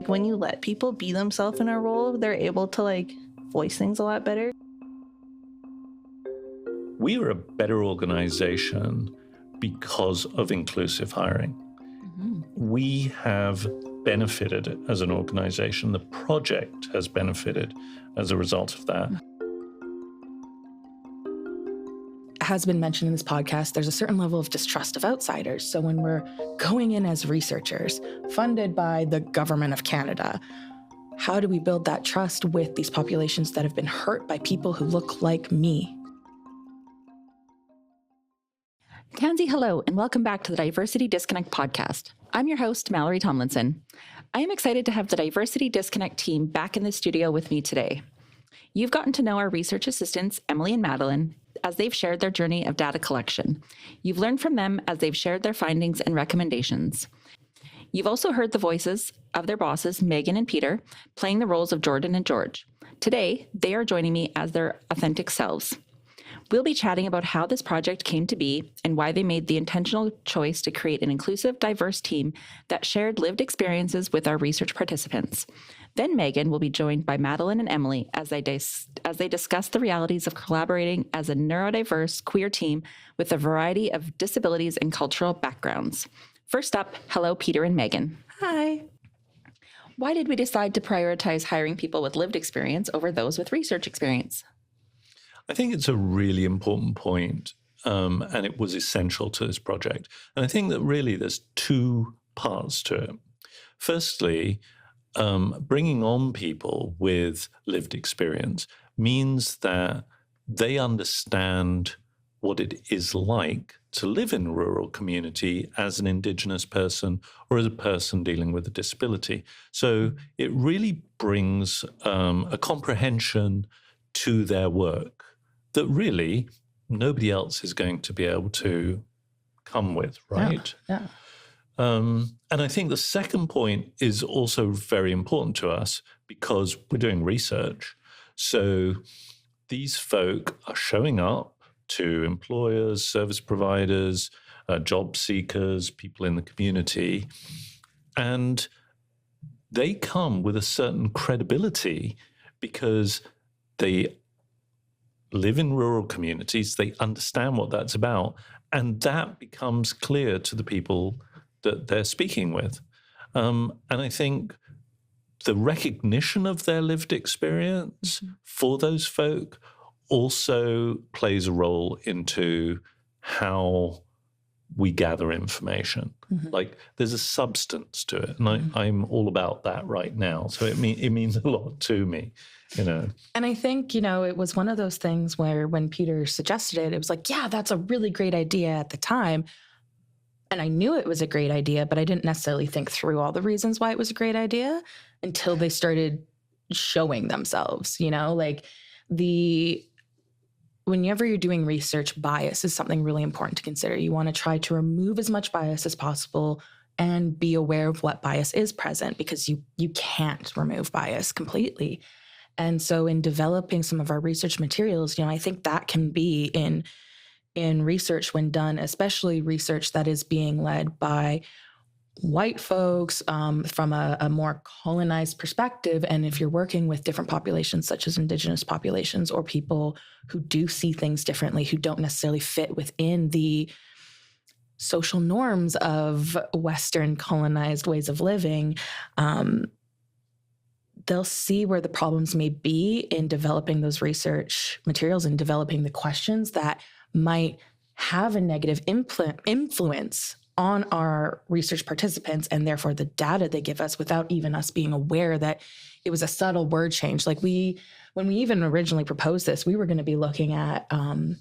When you let people be themselves in a role, they're able to voice things a lot better. We are a better organization because of inclusive hiring. Mm-hmm. We have benefited as an organization. The project has benefited as a result of that. Has been mentioned in this podcast, there's a certain level of distrust of outsiders. So when we're going in as researchers, funded by the government of Canada, how do we build that trust with these populations that have been hurt by people who look like me? Tansy, hello, and welcome back to the Diversity Disconnect podcast. I'm your host, Mallory Tomlinson. I am excited to have the Diversity Disconnect team back in the studio with me today. You've gotten to know our research assistants, Emily and Madeleine, as they've shared their journey of data collection. You've learned from them as they've shared their findings and recommendations. You've also heard the voices of their bosses, Megan and Peter, playing the roles of Jordan and George. Today, they are joining me as their authentic selves. We'll be chatting about how this project came to be and why they made the intentional choice to create an inclusive, diverse team that shared lived experiences with our research participants. Then Megan will be joined by Madeleine and Emily as they discuss the realities of collaborating as a neurodiverse queer team with a variety of disabilities and cultural backgrounds. First up, hello, Peter and Megan. Hi. Why did we decide to prioritize hiring people with lived experience over those with research experience? I think it's a really important point, and it was essential to this project. And I think that really there's two parts to it. Firstly, bringing on people with lived experience means that they understand what it is like to live in a rural community as an Indigenous person or as a person dealing with a disability. So it really brings a comprehension to their work that really nobody else is going to be able to come with, right? Yeah. And I think the second point is also very important to us because we're doing research. So these folk are showing up to employers, service providers, job seekers, people in the community, and they come with a certain credibility because they live in rural communities, they understand what that's about, and that becomes clear to the people that they're speaking with. And I think the recognition of their lived experience for those folk also plays a role into how we gather information. Mm-hmm. Like there's a substance to it. And I'm all about that right now. So it means a lot to me, And I think, it was one of those things where when Peter suggested it, it was like, yeah, that's a really great idea at the time. And I knew it was a great idea, but I didn't necessarily think through all the reasons why it was a great idea until they started showing themselves, whenever you're doing research, bias is something really important to consider. You want to try to remove as much bias as possible and be aware of what bias is present because you can't remove bias completely. And so in developing some of our research materials, I think that can be in research when done, especially research that is being led by white folks from a more colonized perspective. And if you're working with different populations, such as Indigenous populations or people who do see things differently, who don't necessarily fit within the social norms of Western colonized ways of living, they'll see where the problems may be in developing those research materials and developing the questions that might have a negative influence on our research participants and therefore the data they give us without even us being aware that it was a subtle word change. When we even originally proposed this, we were going to be looking at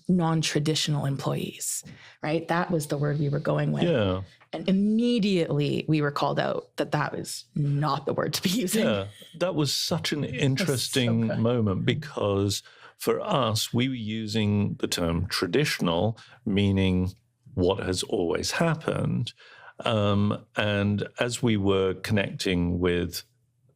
non-traditional employees, right? That was the word we were going with. Yeah. And immediately we were called out that was not the word to be using. Yeah, that was such an interesting moment because for us, we were using the term traditional, meaning what has always happened. And as we were connecting with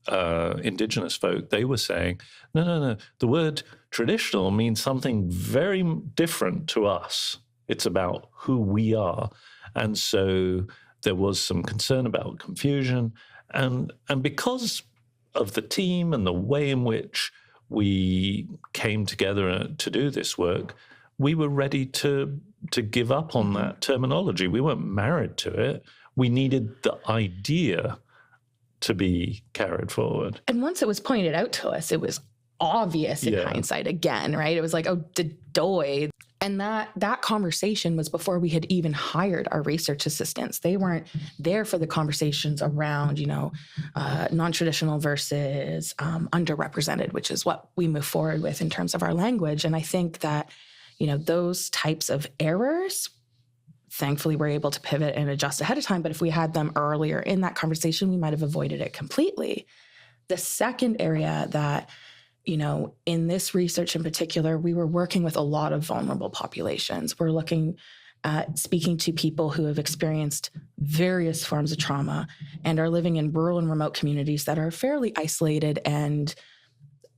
Indigenous folk, they were saying, no, the word traditional means something very different to us. It's about who we are. And so there was some concern about confusion. And because of the team and the way in which we came together to do this work, we were ready to give up on that terminology. We weren't married to it. We needed the idea to be carried forward. And once it was pointed out to us, it was obvious in hindsight again, right? It was like, oh, doy. And that conversation was before we had even hired our research assistants. They weren't there for the conversations around, non-traditional versus underrepresented, which is what we move forward with in terms of our language. And I think that, those types of errors, thankfully, we're able to pivot and adjust ahead of time. But if we had them earlier in that conversation, we might have avoided it completely. The second area that, in this research in particular, we were working with a lot of vulnerable populations. We're looking at speaking to people who have experienced various forms of trauma and are living in rural and remote communities that are fairly isolated. And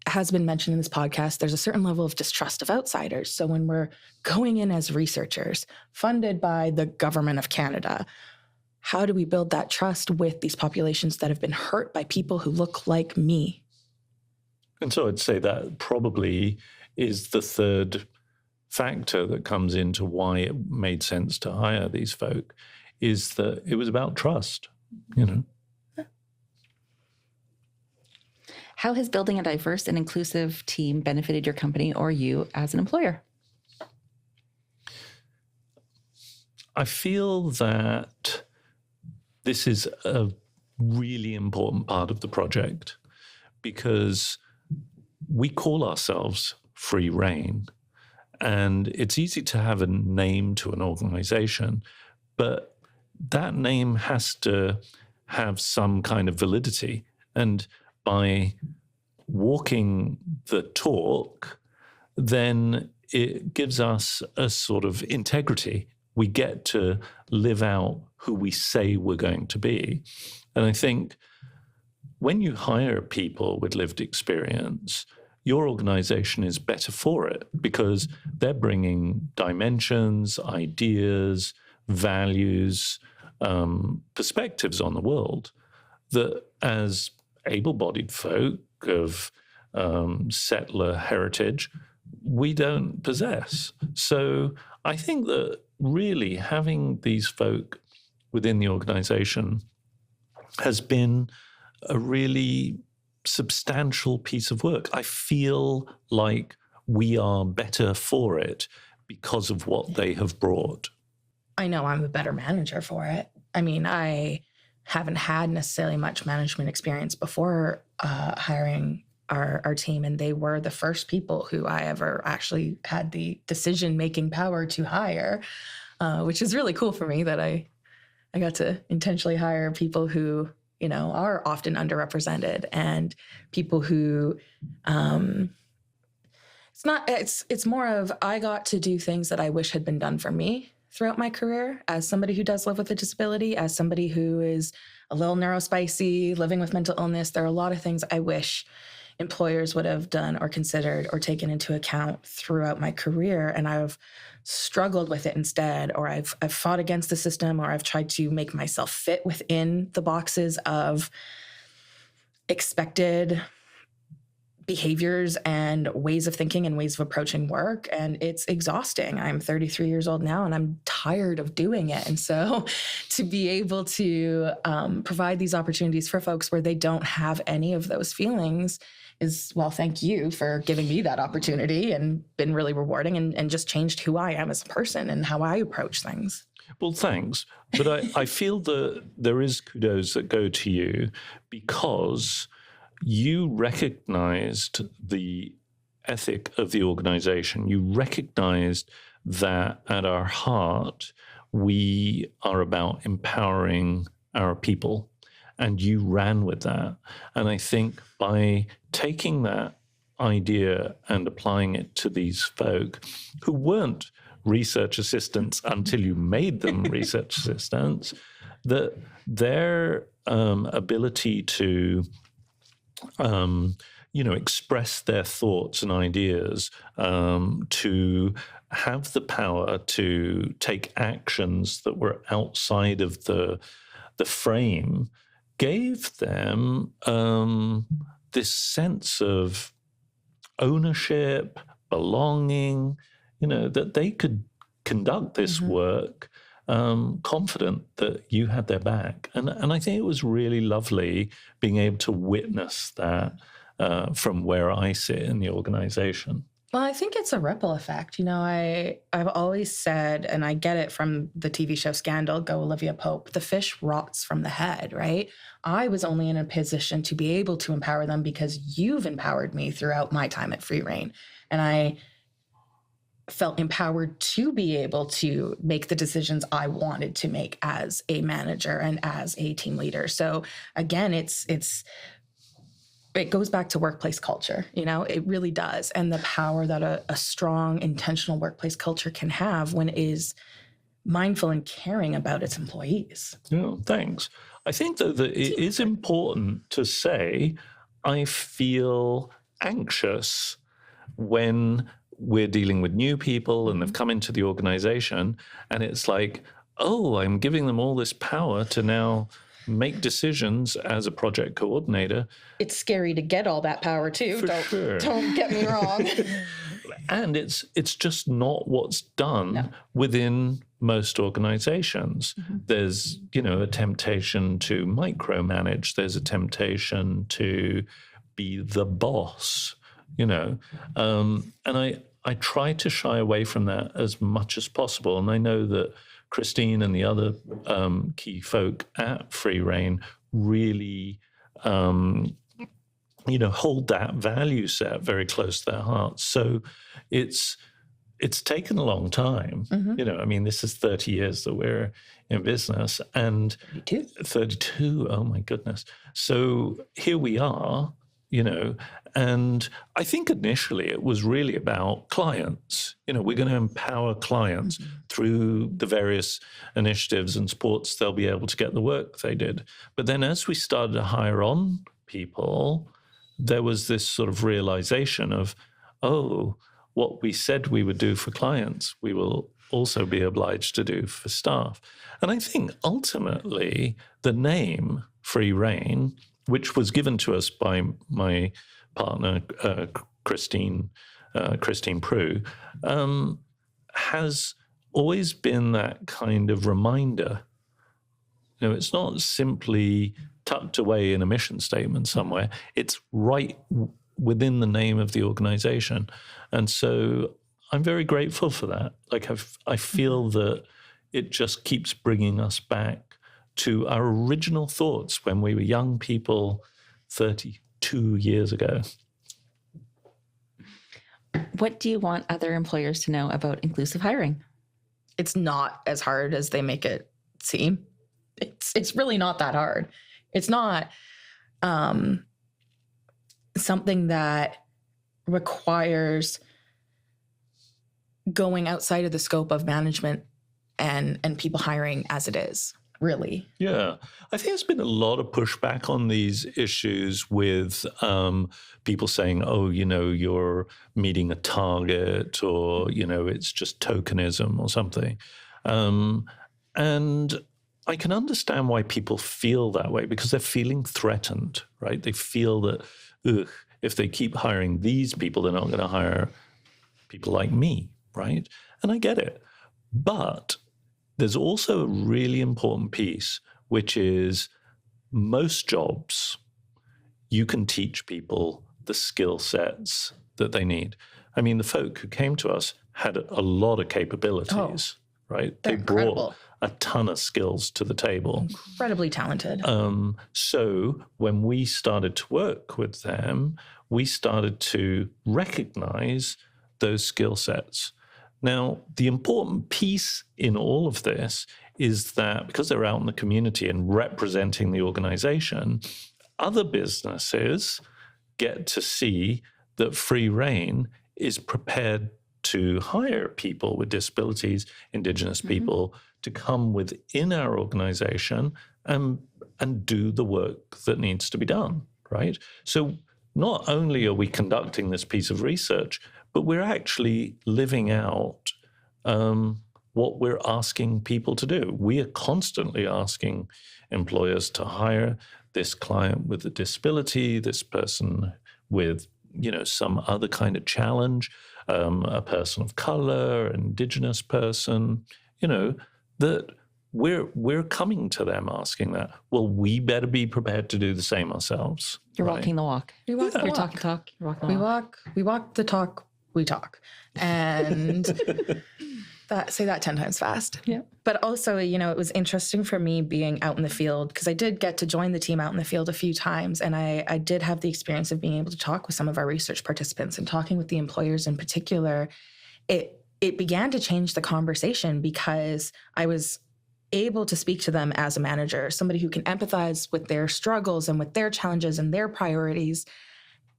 has been mentioned in this podcast, there's a certain level of distrust of outsiders. So when we're going in as researchers funded by the government of Canada, how do we build that trust with these populations that have been hurt by people who look like me? And so I'd say that probably is the third factor that comes into why it made sense to hire these folk, is that it was about trust, How has building a diverse and inclusive team benefited your company or you as an employer? I feel that this is a really important part of the project because we call ourselves Free Rein, and it's easy to have a name to an organization, but that name has to have some kind of validity. And by walking the talk, then it gives us a sort of integrity. We get to live out who we say we're going to be. And I think when you hire people with lived experience, your organization is better for it because they're bringing dimensions, ideas, values, perspectives on the world that as able-bodied folk of settler heritage, we don't possess. So I think that really having these folk within the organization has been a really substantial piece of work. I feel like we are better for it because of what they have brought. I know I'm a better manager for it. I mean, I haven't had necessarily much management experience before hiring our team, and they were the first people who I ever actually had the decision-making power to hire, which is really cool for me that I got to intentionally hire people who are often underrepresented and people who, it's more of, I got to do things that I wish had been done for me throughout my career as somebody who does live with a disability, as somebody who is a little neurospicy, living with mental illness. There are a lot of things I wish employers would have done or considered or taken into account throughout my career. And I've struggled with it instead, or I've fought against the system, or I've tried to make myself fit within the boxes of expected behaviors and ways of thinking and ways of approaching work. And it's exhausting. I'm 33 years old now and I'm tired of doing it. And so to be able to provide these opportunities for folks where they don't have any of those feelings is, well, thank you for giving me that opportunity, and been really rewarding and just changed who I am as a person and how I approach things. Well, thanks. But I feel that there is kudos that go to you because you recognized the ethic of the organization. You recognized that at our heart, we are about empowering our people, and you ran with that. And I think by taking that idea and applying it to these folk who weren't research assistants until you made them research assistants, that their ability to express their thoughts and ideas, to have the power to take actions that were outside of the frame, gave them this sense of ownership, belonging, that they could conduct this work confident that you had their back. And I think it was really lovely being able to witness that from where I sit in the organization. Well, I think it's a ripple effect. I've always said, and I get it from the TV show Scandal, go Olivia Pope, the fish rots from the head, right? I was only in a position to be able to empower them because you've empowered me throughout my time at Free Rein. And I felt empowered to be able to make the decisions I wanted to make as a manager and as a team leader. So again, it goes back to workplace culture, it really does. And the power that a strong, intentional workplace culture can have when it is mindful and caring about its employees. Yeah, thanks. I think, though, that it is important to say I feel anxious when we're dealing with new people and they've come into the organization, and it's like, oh, I'm giving them all this power to now make decisions as a project coordinator. It's scary to get all that power too. Sure. Don't get me wrong. And it's just not what's done within most organizations. There's, a temptation to micromanage. There's a temptation to be the boss, and I try to shy away from that as much as possible. And I know that Christine and the other key folk at Free Rein really, hold that value set very close to their hearts. So it's taken a long time. This is 30 years that we're in business, and 32. Oh my goodness. So here we are, and I think initially it was really about clients. We're going to empower clients through the various initiatives and supports they'll be able to get the work they did. But then as we started to hire on people, there was this sort of realization of, oh, what we said we would do for clients, we will also be obliged to do for staff. And I think ultimately the name Free Rein, which was given to us by my partner, Christine Prue, has always been that kind of reminder. It's not simply tucked away in a mission statement somewhere. It's right within the name of the organization. And so I'm very grateful for that. I feel that it just keeps bringing us back to our original thoughts when we were young people 32 years ago. What do you want other employers to know about inclusive hiring? It's not as hard as they make it seem. It's really not that hard. It's not something that requires going outside of the scope of management and people hiring as it is. Really? Yeah. I think there's been a lot of pushback on these issues with people saying, oh, you're meeting a target, or, it's just tokenism or something. And I can understand why people feel that way, because they're feeling threatened, right? They feel that, if they keep hiring these people, they're not going to hire people like me, right? And I get it. But there's also a really important piece, which is most jobs, you can teach people the skill sets that they need. I mean, the folk who came to us had a lot of capabilities, right? They brought a ton of skills to the table. Incredibly talented. So when we started to work with them, we started to recognize those skill sets. Now, the important piece in all of this is that because they're out in the community and representing the organization, other businesses get to see that Free Rein is prepared to hire people with disabilities, Indigenous people, to come within our organization and do the work that needs to be done, right? So not only are we conducting this piece of research, but we're actually living out what we're asking people to do. We are constantly asking employers to hire this client with a disability, this person with, some other kind of challenge, a person of color, an indigenous person, that we're coming to them asking that. Well, we better be prepared to do the same ourselves. You're walking the walk. We walk the You're walk. talking the talk. You're walking the walk. We walk the talk. We talk. And say that 10 times fast. Yeah. But also, it was interesting for me being out in the field, because I did get to join the team out in the field a few times. And I did have the experience of being able to talk with some of our research participants, and talking with the employers in particular. It began to change the conversation, because I was able to speak to them as a manager, somebody who can empathize with their struggles and with their challenges and their priorities,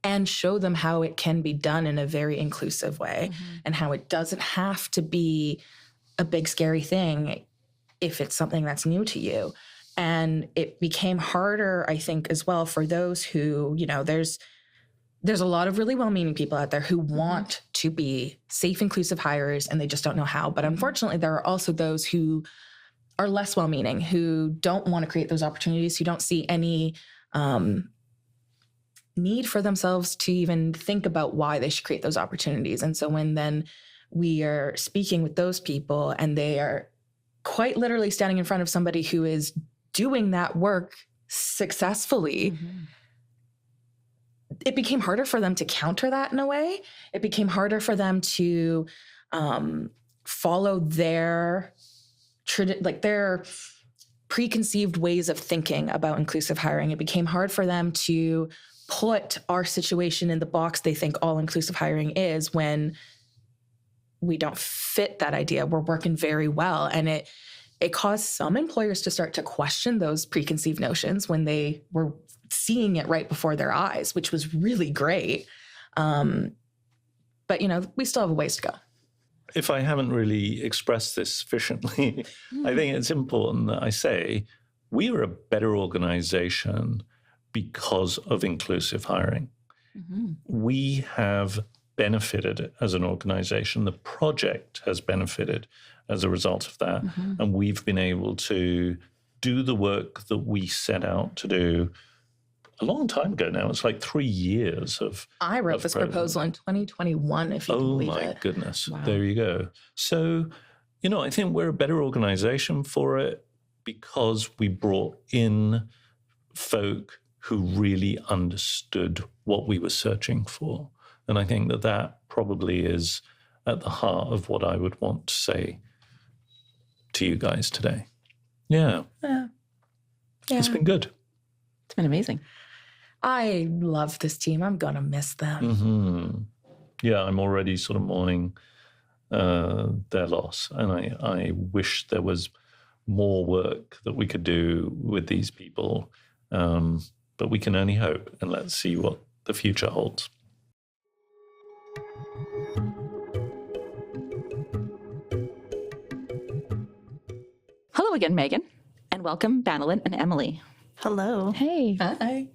and show them how it can be done in a very inclusive way, and how it doesn't have to be a big scary thing if it's something that's new to you. And it became harder, I think, as well, for those who, there's a lot of really well-meaning people out there who want to be safe, inclusive hirers, and they just don't know how. But unfortunately, there are also those who are less well-meaning, who don't want to create those opportunities, who don't see any need for themselves to even think about why they should create those opportunities. And so when then we are speaking with those people, and they are quite literally standing in front of somebody who is doing that work successfully, it became harder for them to counter that in a way. It became harder for them to follow their preconceived ways of thinking about inclusive hiring. It became hard for them to put our situation in the box they think all inclusive hiring is, when we don't fit that idea. We're working very well. And it caused some employers to start to question those preconceived notions when they were seeing it right before their eyes, which was really great. But, we still have a ways to go. If I haven't really expressed this sufficiently, I think it's important that I say we are a better organization because of inclusive hiring. We have benefited as an organization. The project has benefited as a result of that. And we've been able to do the work that we set out to do a long time ago now. It's like 3 years of... I wrote this proposal in 2021, if you can believe it. Oh my goodness. Wow. There you go. So, I think we're a better organization for it, because we brought in folk who really understood what we were searching for. And I think that probably is at the heart of what I would want to say to you guys today. Yeah. It's been good. It's been amazing. I love this team. I'm going to miss them. Yeah, I'm already sort of mourning their loss. And I wish there was more work that we could do with these people. But we can only hope, and let's see what the future holds. Hello again, Megan, and welcome Madeleine and Emily. Hello. Hey. Hi.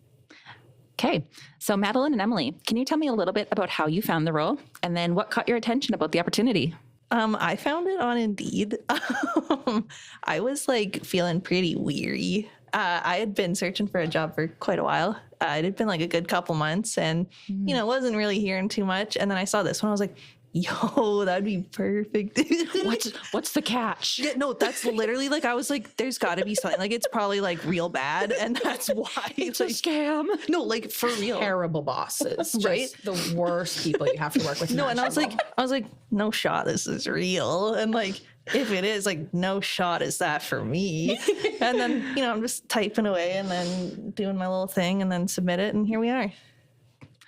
Okay, so Madeleine and Emily, can you tell me a little bit about how you found the role, and then what caught your attention about the opportunity? I found it on Indeed. I was feeling pretty weary. I had been searching for a job for quite a while. It had been a good couple months, and wasn't really hearing too much. And then I saw this one. I was like, yo, that'd be perfect. What's the catch? Yeah, no, that's literally I was like, there's got to be something. It's probably real bad, and that's why it's a scam. No, for real. Terrible bosses, right? Just the worst people you have to work with. No, and I was like, no shot, this is real, and if it is, no shot is that for me. And then I'm just typing away and then doing my little thing and then submit it, and here we are.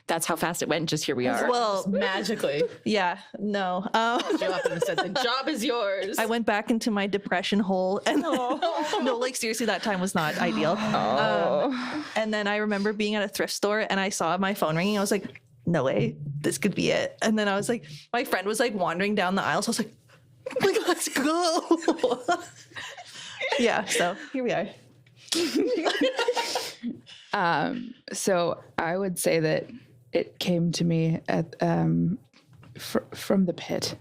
That's how fast it went. Just here we are. Well, magically. Yeah. No. You up and said, the job is yours. I went back into my depression hole, and no, seriously, that time was not ideal. And then I remember being at a thrift store, and I saw my phone ringing. I was like, no way, this could be it. And then I was like, my friend was wandering down the aisle, so I was like, let's go. Yeah. So here we are. So I would say that it came to me at from the pit.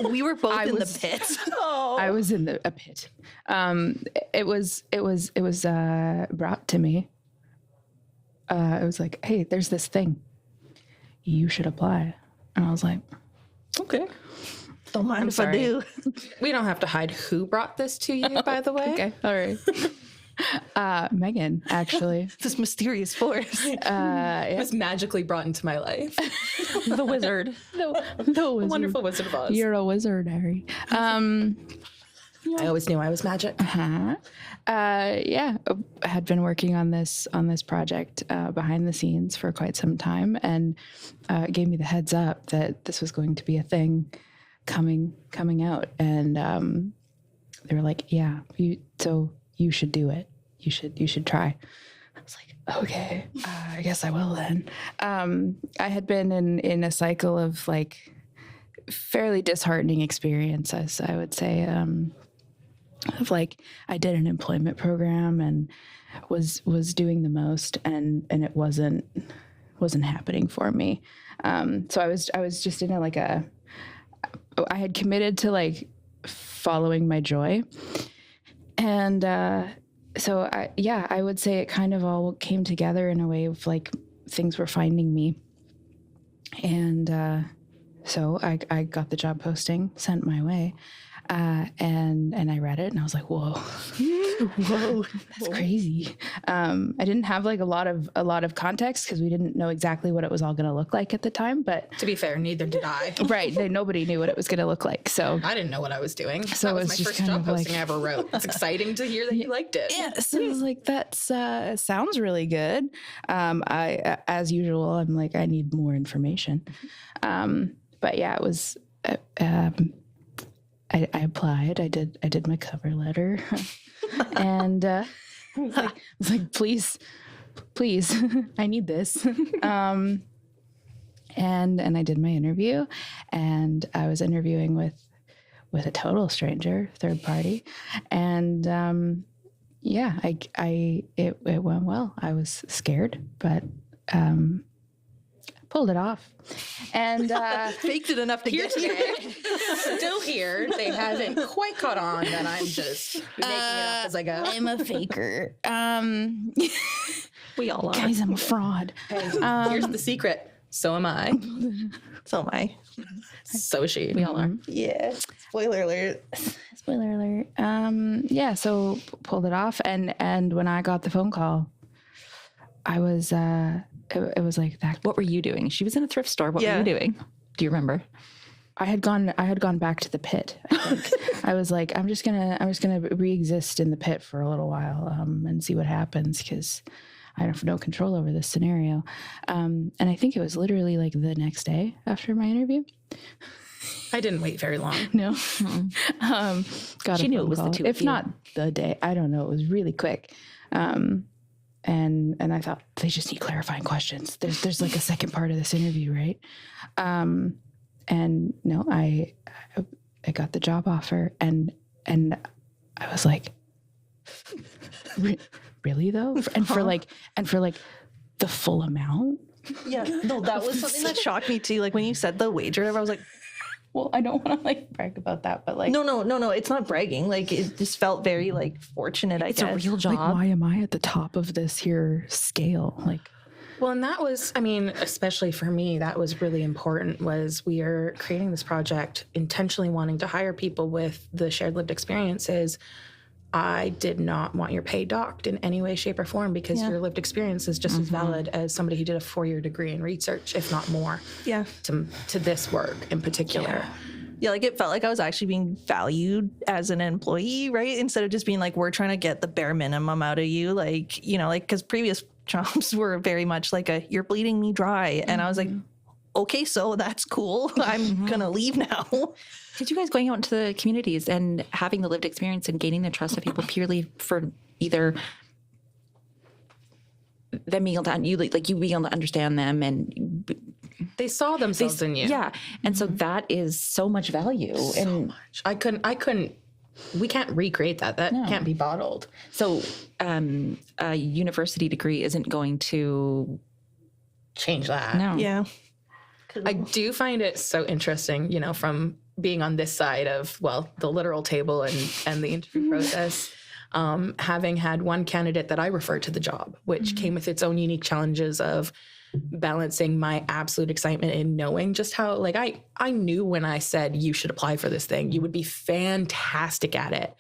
We were both in the pit. I was in a pit. It was brought to me. It was like, hey, there's this thing. You should apply. And I was like, okay. Don't mind if I do. We don't have to hide who brought this to you, by the way. Okay, all right. Megan, actually. This mysterious force. It was magically brought into my life. The wizard. The wizard. Wonderful Wizard of Oz. You're a wizard, Harry. I always knew I was magic. I had been working on this project behind the scenes for quite some time, and gave me the heads up that this was going to be a thing coming out. And they were like, "Yeah, you should do it. You should try." I was like, "Okay, I guess I will then." I had been in a cycle of like fairly disheartening experiences, I would say. Of like, I did an employment program and was doing the most, and it wasn't happening for me. So I was just in I had committed to like following my joy, and so I would say it kind of all came together in a way of like things were finding me, and so I got the job posting sent my way. And I read it and I was like, whoa, that's crazy. I didn't have like a lot of context because we didn't know exactly what it was all going to look like at the time. But To be fair, neither did I. right, nobody knew what it was going to look like. So I didn't know what I was doing. So that it was was my just first kind job of like- posting I ever wrote. It's exciting to hear that you liked it. yeah, so I was like, that's sounds really good. I as usual, I'm like, I need more information. But yeah, it was. I applied. I did my cover letter, and I was like, please, I need this. And I did my interview, and I was interviewing with a total stranger, third party, and it went well. I was scared, but pulled it off, and Faked it enough to Here get here. today, still here. They haven't quite caught on that I'm just making it up as I go. I'm a faker. We all are. Guys, I'm a fraud. Hey, here's the secret. So am I. So am I. So is she. We all are. Yeah. Spoiler alert. Spoiler alert. So pulled it off, and when I got the phone call, I was it was like that. What were you doing? She was in a thrift store. What were you doing? Do you remember? I had gone back to the pit. I think. I was like, I'm just gonna re-exist in the pit for a little while and see what happens, because I have no control over this scenario. And I think it was literally like the next day after my interview. I didn't wait very long. No, got She a knew it phone was the call. two of If you. not the day. I don't know. It was really quick. And I thought, they just need clarifying questions. There's like a second part of this interview, right? And no, I got the job offer, and I was like, really though? And for like the full amount? Yeah. No, that was something that shocked me too. Like when you said the wage or whatever, I was like, Well, I don't want to like brag about that, but like, no, it's not bragging. Like it just felt very like fortunate, I It's guess. a real job. like, why am I at the top of this here scale? Like, Well, and that was, I mean, especially for me, that was really important, was we are creating this project intentionally wanting to hire people with the shared lived experiences. I did not want your pay docked in any way, shape, or form, because your lived experience is just as valid as somebody who did a 4-year degree in research, if not more, Yeah. to this work in particular. Yeah, like it felt like I was actually being valued as an employee, right? Instead of just being like, we're trying to get the bare minimum out of you. Like, you know, like, because previous jobs were very much like you're bleeding me dry. And I was like, okay, so that's cool. I'm going to leave now. Did you guys going out into the communities and having the lived experience and gaining the trust of people purely for either them being able to, you being able to understand them, and They saw themselves in you. yeah, and so that is so much value. And I couldn't, we can't recreate that. That can't be bottled. so a university degree isn't going to Change that. no. Yeah. I do find it so interesting, you know, from being on this side of, well, the literal table and the interview process, having had one candidate that I referred to the job, which came with its own unique challenges of balancing my absolute excitement in knowing just how, like, I knew when I said you should apply for this thing, you would be fantastic at it.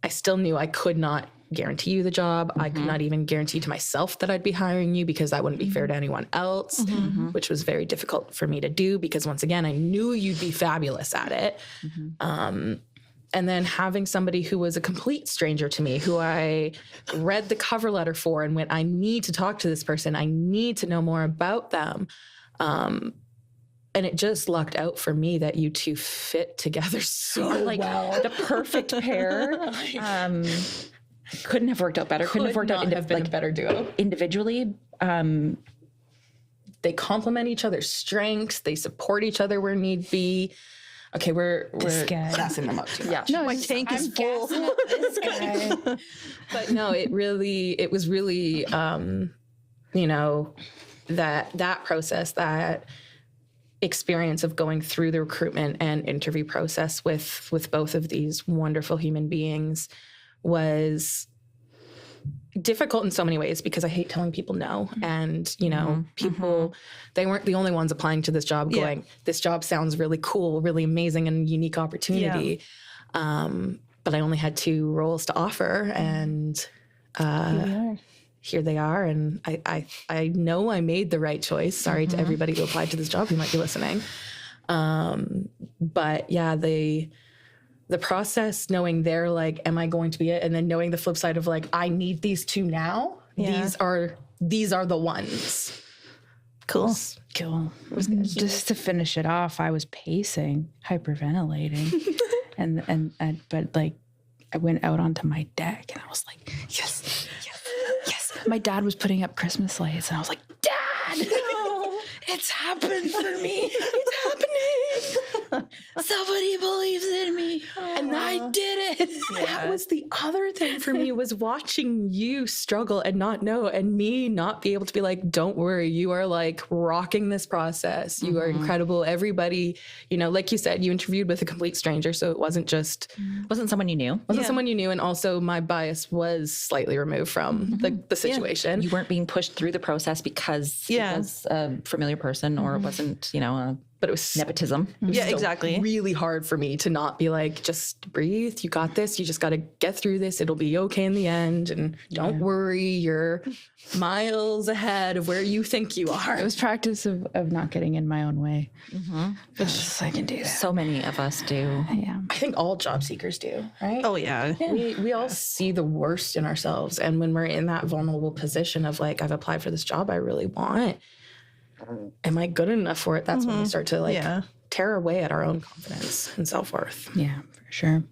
I still knew I could not guarantee you the job. I could not even guarantee to myself that I'd be hiring you because that wouldn't be fair to anyone else, which was very difficult for me to do because once again, I knew you'd be fabulous at it. And then having somebody who was a complete stranger to me, who I read the cover letter for and went, I need to talk to this person. I need to know more about them. And it just lucked out for me that you two fit together so well. The perfect pair. Couldn't have worked out better. Couldn't have worked out have been a better duo. Individually. They complement each other's strengths. They support each other where need be. Okay, we're gassing them up too much. Yeah, no, my tank is full. This guy. But no, it was really, you know, that process, that experience of going through the recruitment and interview process with both of these wonderful human beings was difficult in so many ways because I hate telling people no. And, you know, people, they weren't the only ones applying to this job going, this job sounds really cool, really amazing and unique opportunity. But I only had 2 roles to offer and here they are. And I know I made the right choice. Sorry to everybody who applied to this job who might be listening. But yeah, the process, knowing they're like, am I going to be it? And then knowing the flip side of like, I need these 2 now. Yeah. These are the ones. Cool. Cool. Just to finish it off, I was pacing, hyperventilating. But like I went out onto my deck and I was like, yes. My dad was putting up Christmas lights and I was like, Dad, no, it's happened for me. It's happening. Somebody believes in me. And I did it. Yeah. That was the other thing for me, was watching you struggle and not know, and me not be able to be like, don't worry, you are like rocking this process. You are incredible. Everybody, you know, like you said, you interviewed with a complete stranger. So it wasn't just... Wasn't someone you knew. Someone you knew. And also my bias was slightly removed from the situation. You weren't being pushed through the process because it was a familiar person or it wasn't, you know, but it was nepotism. It was exactly. Really hard for me to not be like, just breathe. You got this. You just got to get through this. It'll be okay in the end. And don't worry. You're miles ahead of where you think you are. It was practice of not getting in my own way. It's just, I can do that. So many of us do. Yeah. I think all job seekers do, right? Oh, yeah. We all see the worst in ourselves. And when we're in that vulnerable position of like, I've applied for this job I really want, am I good enough for it? That's when we start to like tear away at our own confidence and self-worth. Yeah, for sure.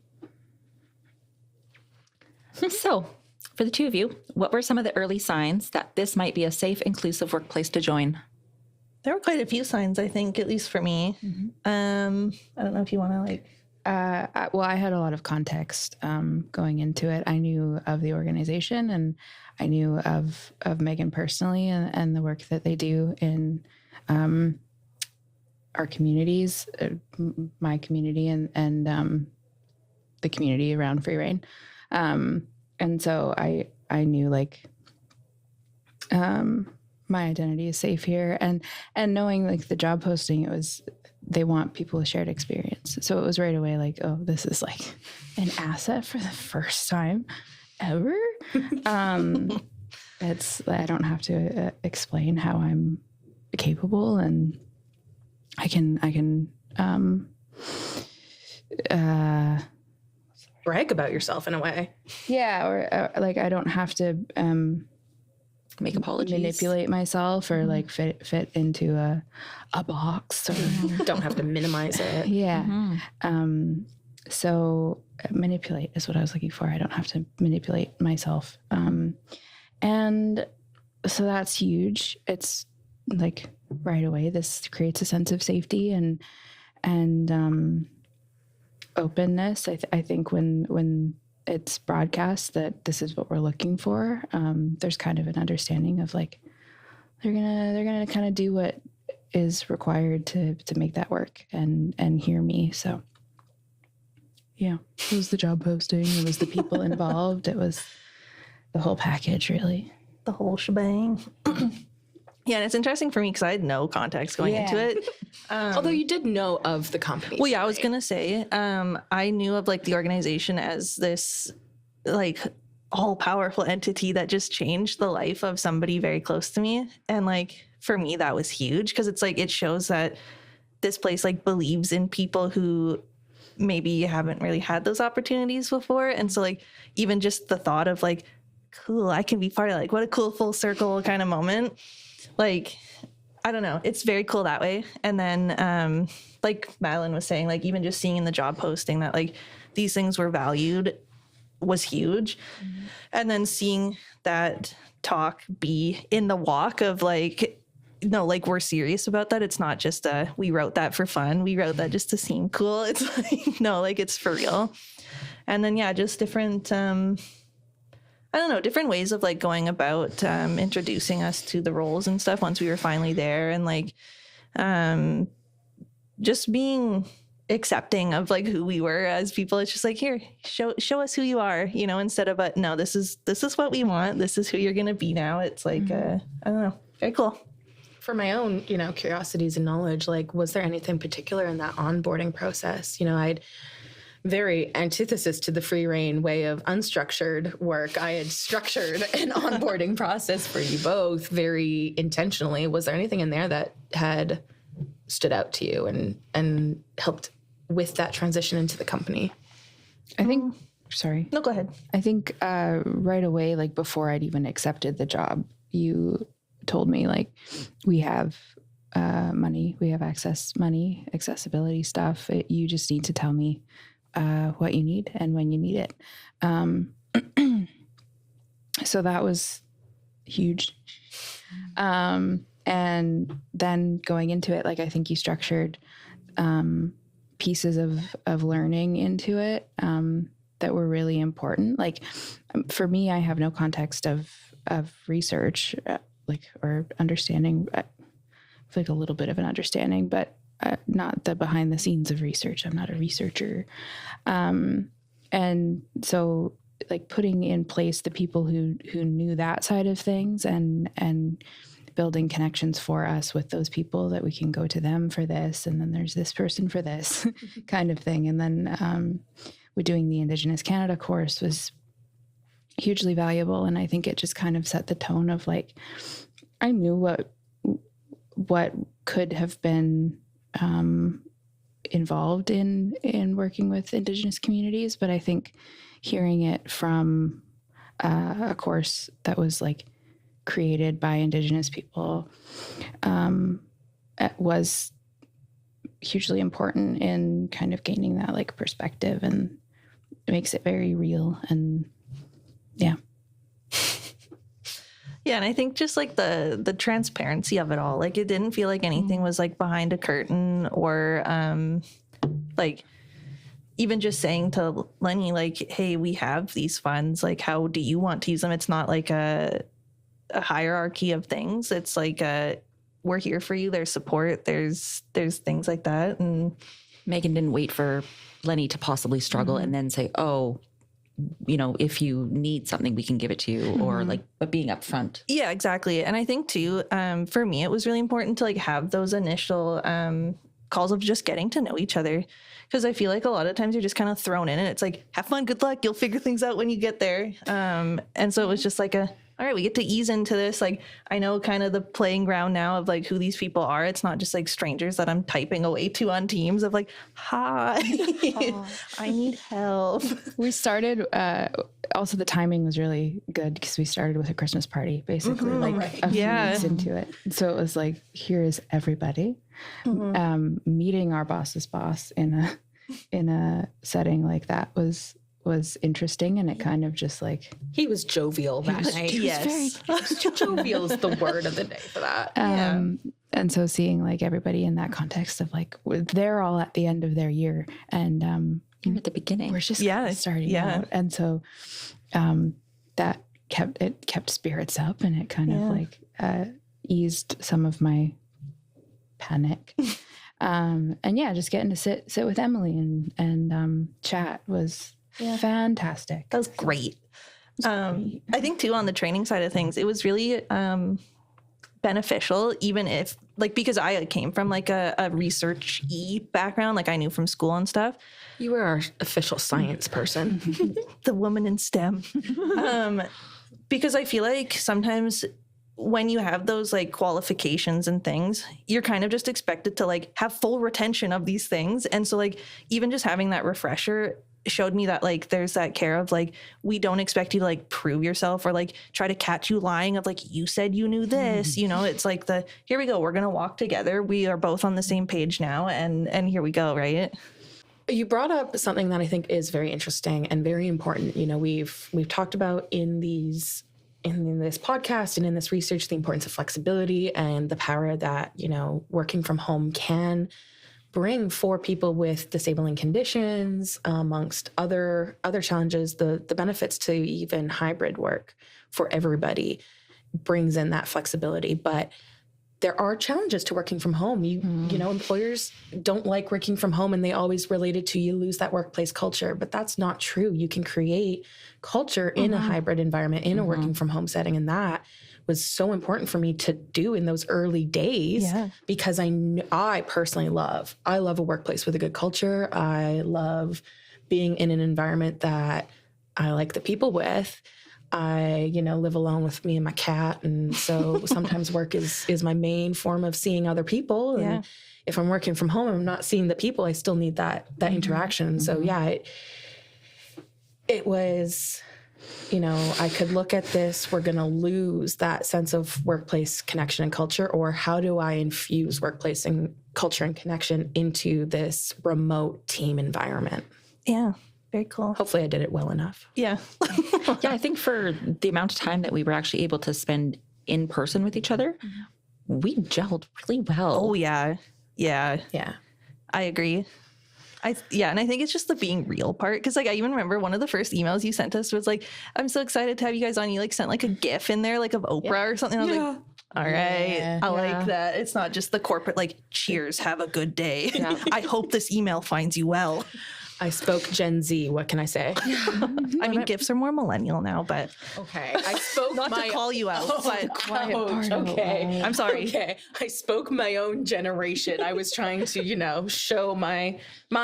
So for the 2 of you, what were some of the early signs that this might be a safe, inclusive workplace to join? There were quite a few signs, I think, at least for me. I don't know if you want to like... Well, I had a lot of context going into it. I knew of the organization and I knew of Megan personally and the work that they do in our communities, my community and the community around Free Rein. And so I knew like my identity is safe here, and knowing like the job posting, it was, they want people with shared experience. So it was right away like, oh, this is like an asset for the first time ever. It's, I don't have to explain how I'm capable, and I can brag about yourself in a way. Yeah, or like I don't have to make apologies, manipulate myself, or like fit into a box, or don't have to minimize it. Yeah. So manipulate is what I was looking for. I don't have to manipulate myself. And so that's huge. It's like right away, this creates a sense of safety and openness. I think when it's broadcast that this is what we're looking for, there's kind of an understanding of like, they're gonna kind of do what is required to make that work and hear me. So yeah, it was the job posting, it was the people involved, it was the whole package, really. The whole shebang. Yeah, and it's interesting for me because I had no context going into it. Although you did know of the company. Well, yeah, I was going to say, I knew of like the organization as this like all powerful entity that just changed the life of somebody very close to me. And like, for me, that was huge because it's like, it shows that this place like believes in people who maybe haven't really had those opportunities before. And so like, even just the thought of like, cool, I can be part of like, what a cool full circle kind of moment. Like, I don't know. It's very cool that way. And then, like Madeleine was saying, like even just seeing in the job posting that like these things were valued was huge. Mm-hmm. And then seeing that talk be in the walk of like, no, like we're serious about that. It's not just we wrote that for fun. We wrote that just to seem cool. It's like, no, like it's for real. And then, yeah, just different, I don't know, different ways of like going about introducing us to the roles and stuff once we were finally there, and like just being accepting of like who we were as people. It's just like, here, show us who you are, you know, instead of no, this is what we want. This is who you're going to be now. It's like, I don't know, very cool. For my own, you know, curiosities and knowledge, like, was there anything particular in that onboarding process? You know, I'd very antithesis to the free rein way of unstructured work. I had structured an onboarding process for you both very intentionally. Was there anything in there that had stood out to you and helped with that transition into the company? I think, sorry. No, go ahead. I think right away, like before I'd even accepted the job, you told me like, we have money, we have accessibility stuff. You just need to tell me what you need and when you need it. So that was huge. And then going into it, like, I think you structured pieces of learning into it that were really important. Like for me, I have no context of research, or understanding. I feel like a little bit of an understanding, but not the behind the scenes of research. I'm not a researcher. And so like putting in place the people who knew that side of things and building connections for us with those people that we can go to them for this. And then there's this person for this kind of thing. And then with doing the Indigenous Canada course was hugely valuable. And I think it just kind of set the tone of like, I knew what could have been involved in working with Indigenous communities, but I think hearing it from a course that was like created by Indigenous people was hugely important in kind of gaining that like perspective, and it makes it very real. And yeah. Yeah, and I think just like the transparency of it all, like it didn't feel like anything was like behind a curtain, or like even just saying to Lenny, like, hey, we have these funds, like how do you want to use them? It's not like a hierarchy of things. It's like we're here for you. There's support. There's things like that. And Megan didn't wait for Lenny to possibly struggle and then say, oh, you know, if you need something, we can give it to you, or like, but being upfront. Yeah, exactly. And I think too, for me, it was really important to like have those initial calls of just getting to know each other. Because I feel like a lot of times you're just kind of thrown in and it's like, have fun, good luck. You'll figure things out when you get there. And so it was just like all right, we get to ease into this. Like, I know kind of the playing ground now of like who these people are. It's not just like strangers that I'm typing away to on Teams of like, hi, I need help. We started, also the timing was really good because we started with a Christmas party, basically, like a few weeks into it. So it was like, here is everybody meeting our boss's boss in a setting like that was interesting, and it kind of just like he was jovial that night. Yes, jovial is the word of the day for that. And so seeing like everybody in that context of like they're all at the end of their year, and you're at the beginning. We're just starting out, and so that kept spirits up, and it kind of like eased some of my panic. And yeah, just getting to sit with Emily and chat was fantastic. That was great. I think too, on the training side of things, it was really beneficial, even if because I came from a research-y background, I knew from school and stuff. You were our official science person. The woman in STEM. Because I feel like sometimes when you have those qualifications and things, you're kind of just expected to have full retention of these things. And so even just having that refresher showed me that there's that care of we don't expect you to prove yourself or try to catch you lying of you said you knew this, it's the here we go, we're gonna walk together, we are both on the same page now, and here we go, right? You brought up something that I think is very interesting and very important. We've talked about in this podcast and in this research the importance of flexibility and the power that working from home can bring for people with disabling conditions, amongst other challenges. The benefits to even hybrid work for everybody brings in that flexibility, but there are challenges to working from home. Employers don't like working from home, and they always relate it to you lose that workplace culture, but that's not true. You can create culture in a hybrid environment, in a working from home setting, and that was so important for me to do in those early days because I personally love a workplace with a good culture. I love being in an environment that I like the people with. I, live alone with me and my cat. And so sometimes work is my main form of seeing other people. And if I'm working from home, I'm not seeing the people, I still need that interaction. So it was, I could look at this, we're going to lose that sense of workplace connection and culture, or how do I infuse workplace and culture and connection into this remote team environment? Yeah. Very cool. Hopefully I did it well enough. Yeah. Yeah, I think for the amount of time that we were actually able to spend in person with each other, we gelled really well. Oh, yeah. Yeah. Yeah. I agree. And I think it's just the being real part. Because I even remember one of the first emails you sent us was I'm so excited to have you guys on. You sent a GIF in there of Oprah or something. I was all right. I like that. It's not just the corporate cheers, have a good day. Yeah. I hope this email finds you well. I spoke Gen Z. What can I say? I mean, GIFs are more millennial now, but okay. I spoke not to call you out, but quiet part. Okay, I'm sorry. Okay, I spoke my own generation. I was trying to, show my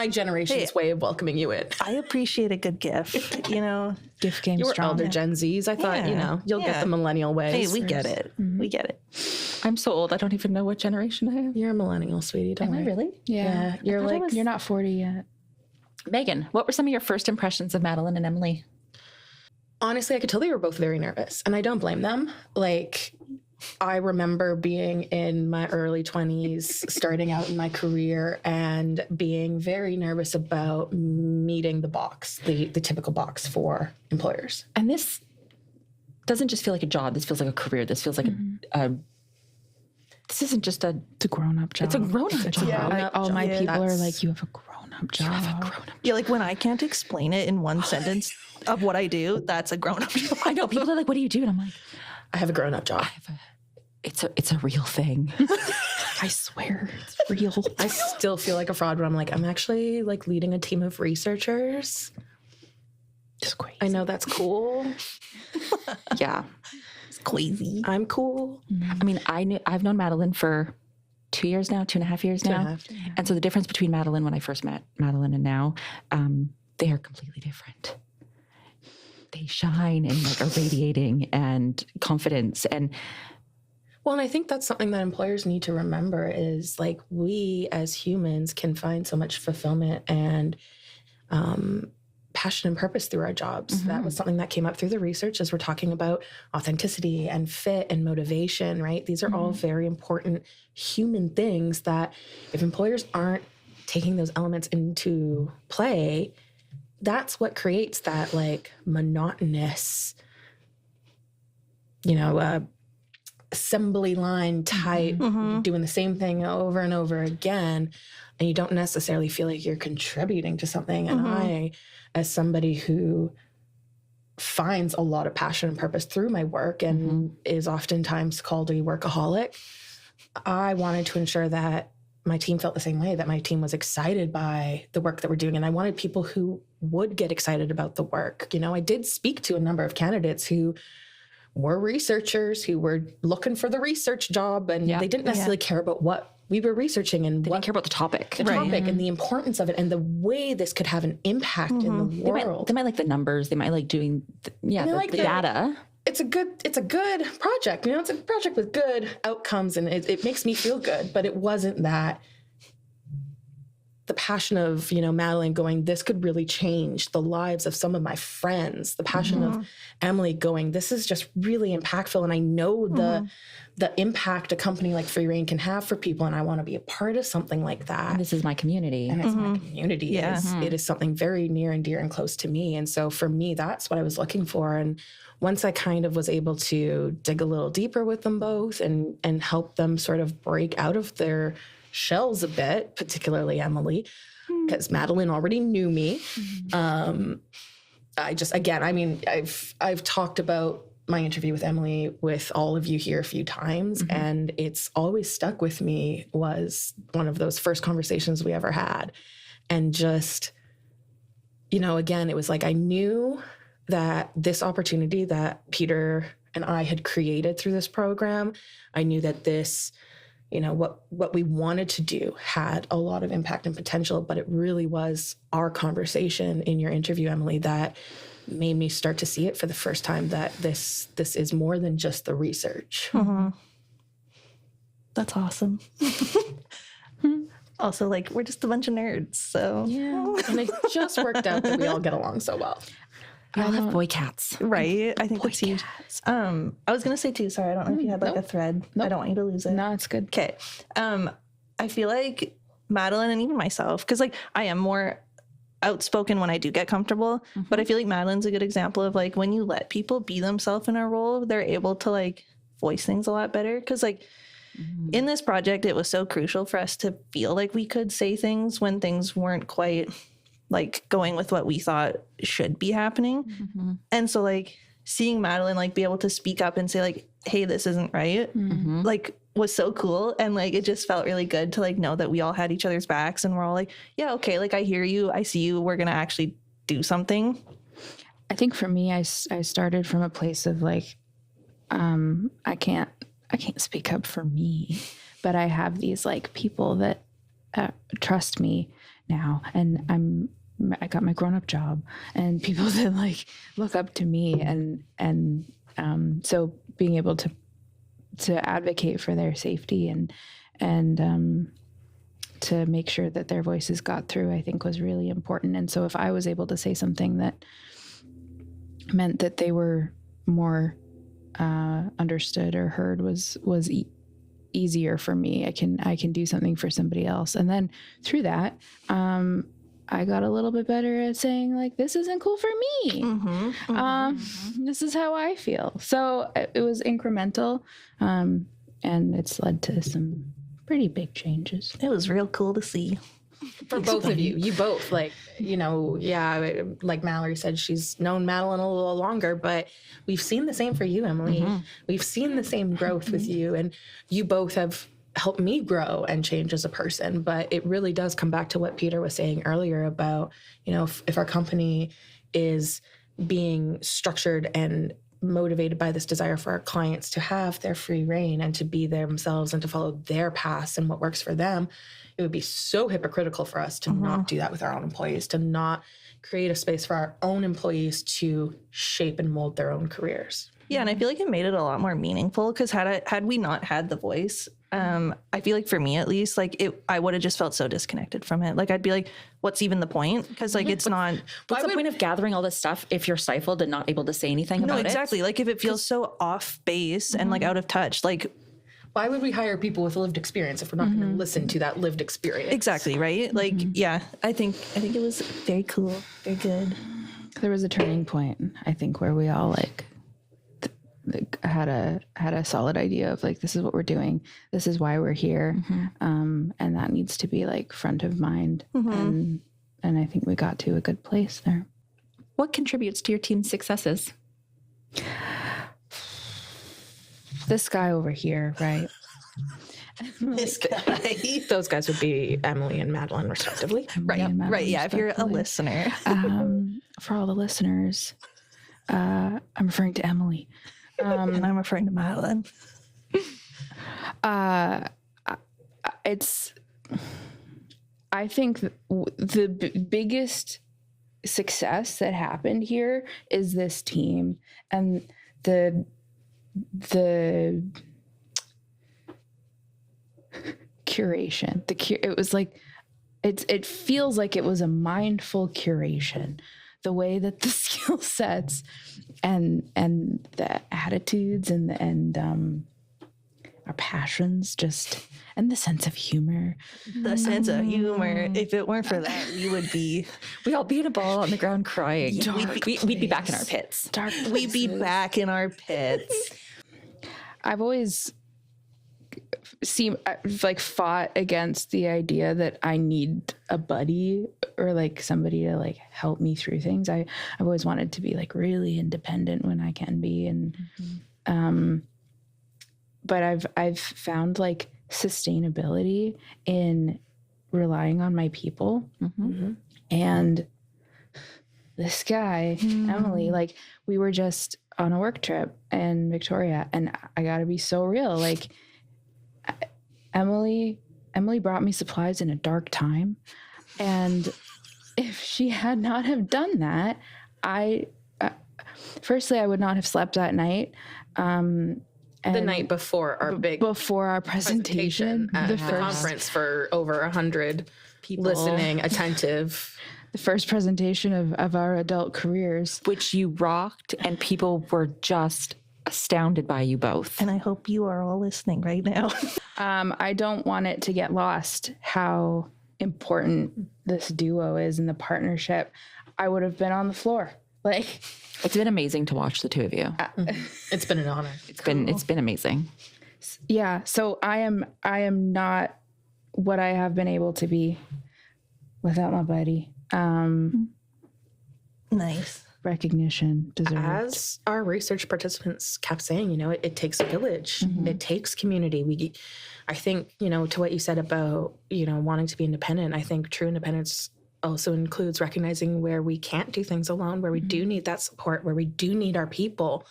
generation's way of welcoming you in. I appreciate a good GIF. GIF game you were strong. elder Gen Zs. I thought, you'll get the millennial ways. Hey, we get it. We get it. I'm so old. I don't even know what generation I am. You're a millennial, sweetie. Don't worry. I really? Yeah. You're not 40 yet. Megan, what were some of your first impressions of Madeleine and Emily? Honestly, I could tell they were both very nervous, and I don't blame them. I remember being in my early 20s, starting out in my career, and being very nervous about meeting the box, the typical box for employers. And this doesn't just feel like a job. This feels like a career. This feels like this isn't just it's a grown-up job. It's a grown-up job. All my people are you have a grown-up job. You have a grown-up job. Yeah, when I can't explain it in one sentence of what I do, that's a grown-up job. I know. People are like, what do you do? And I'm like, I have a grown-up job. It's a real thing. I swear it's real. I still feel like a fraud when I'm actually leading a team of researchers. Just crazy. I know that's cool. Yeah. It's crazy. I'm cool. I mean, I've known Madeleine for 2 years now, 2.5 years now. And so the difference between Madeleine when I first met Madeleine and now, they are completely different. They shine and are radiating and confidence and well, and I think that's something that employers need to remember is we as humans can find so much fulfillment and passion and purpose through our jobs. Mm-hmm. That was something that came up through the research as we're talking about authenticity and fit and motivation, right? These are all very important human things that if employers aren't taking those elements into play, that's what creates that monotonous, assembly line type, doing the same thing over and over again, and you don't necessarily feel like you're contributing to something. And I, as somebody who finds a lot of passion and purpose through my work and is oftentimes called a workaholic, I wanted to ensure that my team felt the same way, that my team was excited by the work that we're doing. And I wanted people who would get excited about the work. You know, I did speak to a number of candidates who were researchers, who were looking for the research job, and they didn't necessarily care about what we were researching and They didn't care about the topic. and the importance of it and the way this could have an impact in the world. They might like the numbers. They might like doing the data. It's a good project. You know, it's a project with good outcomes, and it makes me feel good. But it wasn't that the passion of, you know, Madeleine going, this could really change the lives of some of my friends. The passion of Emily going, this is just really impactful, and I know the impact a company like Free Rein can have for people, and I want to be a part of something like that. And this is my community. And it's my community. Yeah. It is something very near and dear and close to me. And so for me, that's what I was looking for. And once I kind of was able to dig a little deeper with them both and help them sort of break out of their shells a bit, particularly Emily, because Madeleine already knew me. I've talked about my interview with Emily with all of you here a few times, and it's always stuck with me. Was one of those first conversations we ever had. And just, you know, again, it was like I knew that this opportunity that Peter and I had created through this program, I knew that this, you know, what we wanted to do had a lot of impact and potential, but it really was our conversation in your interview, Emily, that made me start to see it for the first time, that this is more than just the research. That's awesome. Also, like, we're just a bunch of nerds, so. Yeah. And it just worked out that we all get along so well. I love boy cats. Right? I think that's huge. I was going to say, too, sorry, I don't know if you had, like, a thread. I don't want you to lose it. No, it's good. Okay. I feel like Madeleine and even myself, because, like, I am more outspoken when I do get comfortable, but I feel like Madeleine's a good example of, like, when you let people be themselves in a role, they're able to, like, voice things a lot better. Because, like, in this project, it was so crucial for us to feel like we could say things when things weren't quite, like, going with what we thought should be happening. And so, like, seeing Madeleine, like, be able to speak up and say, like, hey, this isn't right, like, was so cool. And, like, it just felt really good to, like, know that we all had each other's backs and we're all like, yeah, okay, like, I hear you, I see you, we're gonna actually do something. I think for me, I started from a place of, like, I can't speak up for me, but I have these, like, people that trust me now, and I got my grown-up job, and people that, like, look up to me, and so being able to advocate for their safety and to make sure that their voices got through, I think was really important. And so if I was able to say something that meant that they were more understood or heard was easier for me. I can do something for somebody else. And then through that, I got a little bit better at saying, like, this isn't cool for me. This is how I feel. So it was incremental, and it's led to some pretty big changes. It was real cool to see. For both of you. You both, like, you know, yeah, like Mallory said, she's known Madeleine a little longer, but we've seen the same for you, Emily. We've seen the same growth with you, and you both have helped me grow and change as a person. But it really does come back to what Peter was saying earlier about, you know, if our company is being structured and motivated by this desire for our clients to have their free reign and to be themselves and to follow their paths and what works for them, it would be so hypocritical for us to not do that with our own employees, to not create a space for our own employees to shape and mold their own careers. Yeah, and I feel like it made it a lot more meaningful, because had we not had the voice, I feel like for me at least, like, I would have just felt so disconnected from it. Like, I'd be like, what's even the point? Because, like, it's not. What's the point of gathering all this stuff if you're stifled and not able to say anything about it? No, exactly. Like, if it feels so off base and, like, out of touch, like, why would we hire people with lived experience if we're not going to listen to that lived experience? Exactly, right? Like, yeah, I think it was very cool, very good. There was a turning point, I think, where we all, like, had a solid idea of, like, this is what we're doing, this is why we're here, and that needs to be, like, front of mind. And I think we got to a good place there. What contributes to your team's successes? This guy over here, right? This guy. Those guys would be Emily and Madeleine, respectively. Right. Yeah. If you're a listener. For all the listeners, I'm referring to Emily. And I'm referring to Madeleine. I think the biggest success that happened here is this team and the curation. It was like it feels like it was a mindful curation. The way that the skill sets and the attitudes and our passions and the sense of humor. The sense of humor. If it weren't for that, We'd all be in a ball on the ground crying. We'd be back in our pits. We'd be back in our pits. I've always fought against the idea that I need a buddy or like somebody to like help me through things. I've always wanted to be like really independent when I can be, and but I've found like sustainability in relying on my people. And this guy, Emily, like we were just on a work trip in Victoria, and I gotta be so real. Like Emily brought me supplies in a dark time. And if she had not have done that, firstly, I would not have slept that night. The night before our presentation at the conference for over 100 people listening, attentive. The first presentation of our adult careers. Which you rocked, and people were just astounded by you both. And I hope you are all listening right now. I don't want it to get lost how important this duo is in the partnership. I would have been on the floor. Like, it's been amazing to watch the two of you. It's been an honor. It's been amazing. Yeah. So I am not what I have been able to be without my buddy. Nice. Recognition deserved. As our research participants kept saying, it takes a village. It takes community. I think, to what you said about, wanting to be independent, I think true independence also includes recognizing where we can't do things alone, where we do need that support, where we do need our people,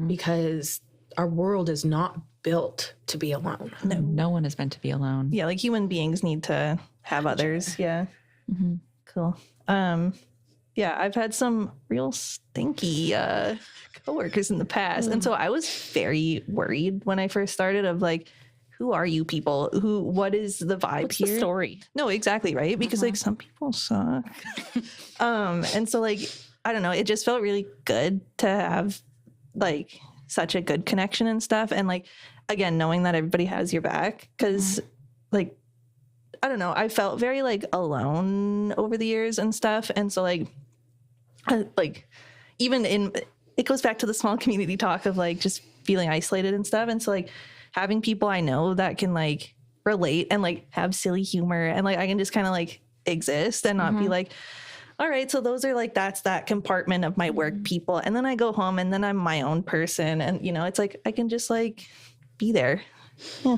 because our world is not built to be alone. No one is meant to be alone. Yeah, like human beings need to have others. Yeah. Cool. Yeah, I've had some real stinky coworkers in the past. And so I was very worried when I first started of like, who are you people? What is the vibe What's here? The story? No, exactly, right? Because like some people suck. And so like, I don't know, it just felt really good to have like such a good connection and stuff. And like, again, knowing that everybody has your back, because like, I don't know, I felt very like alone over the years and stuff. And so like even it goes back to the small community talk of like just feeling isolated and stuff. And so like having people I know that can like relate and like have silly humor and like I can just kind of like exist and not be like, all right, so those are like, that's that compartment of my work people. And then I go home and then I'm my own person. And, it's like, I can just like be there. Yeah.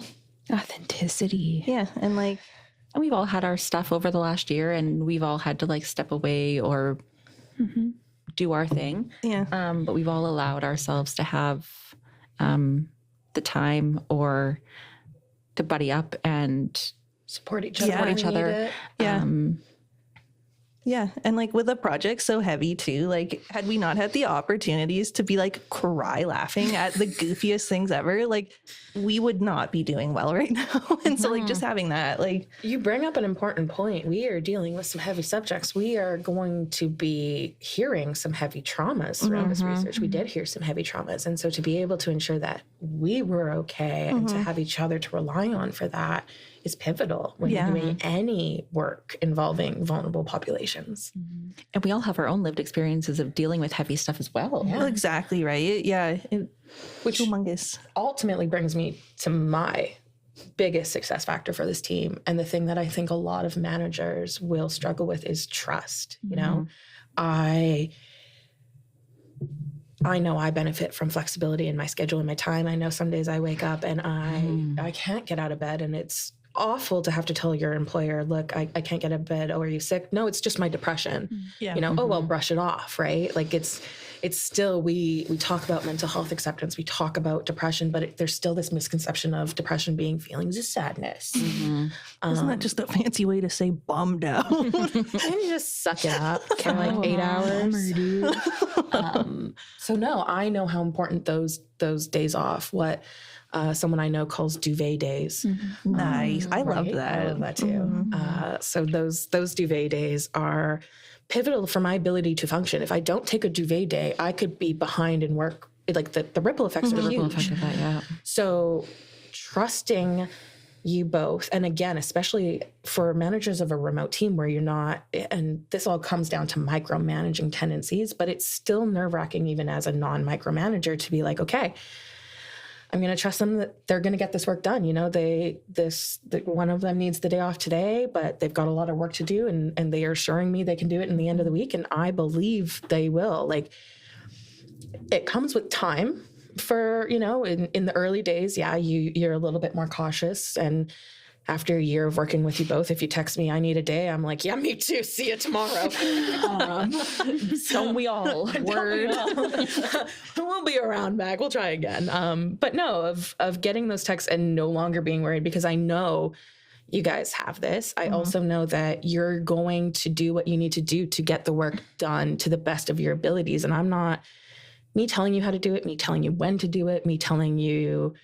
Authenticity. Yeah. And like, and we've all had our stuff over the last year and we've all had to like step away or do our thing. Yeah. But we've all allowed ourselves to have the time or to buddy up and support each other. Yeah. Yeah. And like with a project so heavy too, like had we not had the opportunities to be like cry laughing at the goofiest things ever, like we would not be doing well right now. And so like just having that, like. You bring up an important point. We are dealing with some heavy subjects. We are going to be hearing some heavy traumas throughout this research. We did hear some heavy traumas. And so to be able to ensure that we were okay and to have each other to rely on for that is pivotal when you're doing any work involving vulnerable populations. And we all have our own lived experiences of dealing with heavy stuff as well. Yeah. Exactly right. Yeah. Which humongous. Ultimately brings me to my biggest success factor for this team. And the thing that I think a lot of managers will struggle with is trust. I know I benefit from flexibility in my schedule and my time. I know some days I wake up and I can't get out of bed, and it's awful to have to tell your employer, look, I can't get out of bed. Oh, are you sick? No, it's just my depression. Yeah. You know, oh, well, brush it off, right? Like it's still, we talk about mental health acceptance, we talk about depression, but there's still this misconception of depression being feelings of sadness. Isn't that just a fancy way to say bummed out? And you just suck it up for like 8 hours. So no, I know how important those days off, what someone I know calls duvet days. Nice. I love Right? that. I love that too. So those duvet days are pivotal for my ability to function. If I don't take a duvet day, I could be behind in work. Like the ripple effects are huge. So trusting you both, and again, especially for managers of a remote team where you're not, and this all comes down to micromanaging tendencies, but it's still nerve-wracking even as a non-micromanager to be like, okay, I'm going to trust them that they're going to get this work done. You know, one of them needs the day off today, but they've got a lot of work to do, and they are assuring me they can do it in the end of the week, and I believe they will. Like, it comes with time. For, you know, in the early days, yeah, you're a little bit more cautious. And after a year of working with you both, if you text me, I need a day, I'm like, yeah, me too. See you tomorrow. Don't we all? Word. We'll be around back. We'll try again. But no, of getting those texts and no longer being worried, because I know you guys have this. I also know that you're going to do what you need to do to get the work done to the best of your abilities. And I'm not me telling you how to do it, me telling you when to do it, me telling you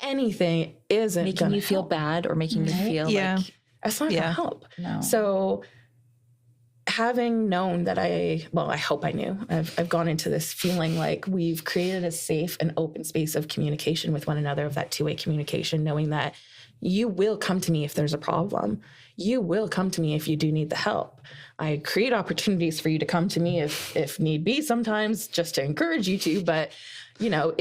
anything isn't Making you feel bad or making you feel like that's not going to help. No. So having known that I hope I knew, I've gone into this feeling like we've created a safe and open space of communication with one another, of that two-way communication, knowing that you will come to me if there's a problem. You will come to me if you do need the help. I create opportunities for you to come to me if need be, sometimes just to encourage you to, but you know,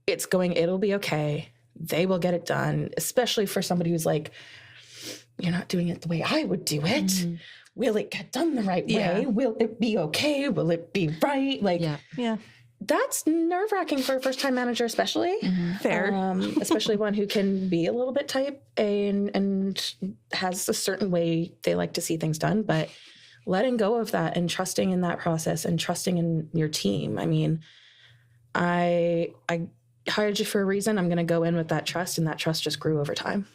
it'll be okay. They will get it done, especially for somebody who's like, you're not doing it the way I would do it. Will it get done the right way? Will it be okay? Will it be right? Like, that's nerve-wracking for a first-time manager, especially. Fair. Especially one who can be a little bit type A and has a certain way they like to see things done. But letting go of that and trusting in that process and trusting in your team. I mean, I hired you for a reason. I'm going to go in with that trust, and that trust just grew over time.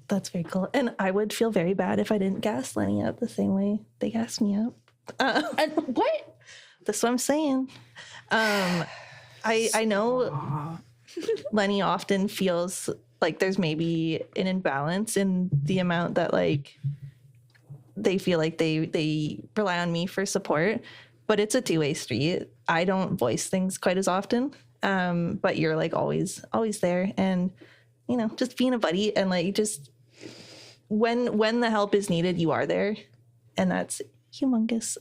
That's very cool. And I would feel very bad if I didn't gas Lenny up the same way they gassed me up. And what? That's what I'm saying. I know Lenny often feels like there's maybe an imbalance in the amount that like they feel like they rely on me for support, but it's a two-way street. I don't voice things quite as often, but you're like always there, and you know, just being a buddy and like just when the help is needed, you are there, and that's humongous.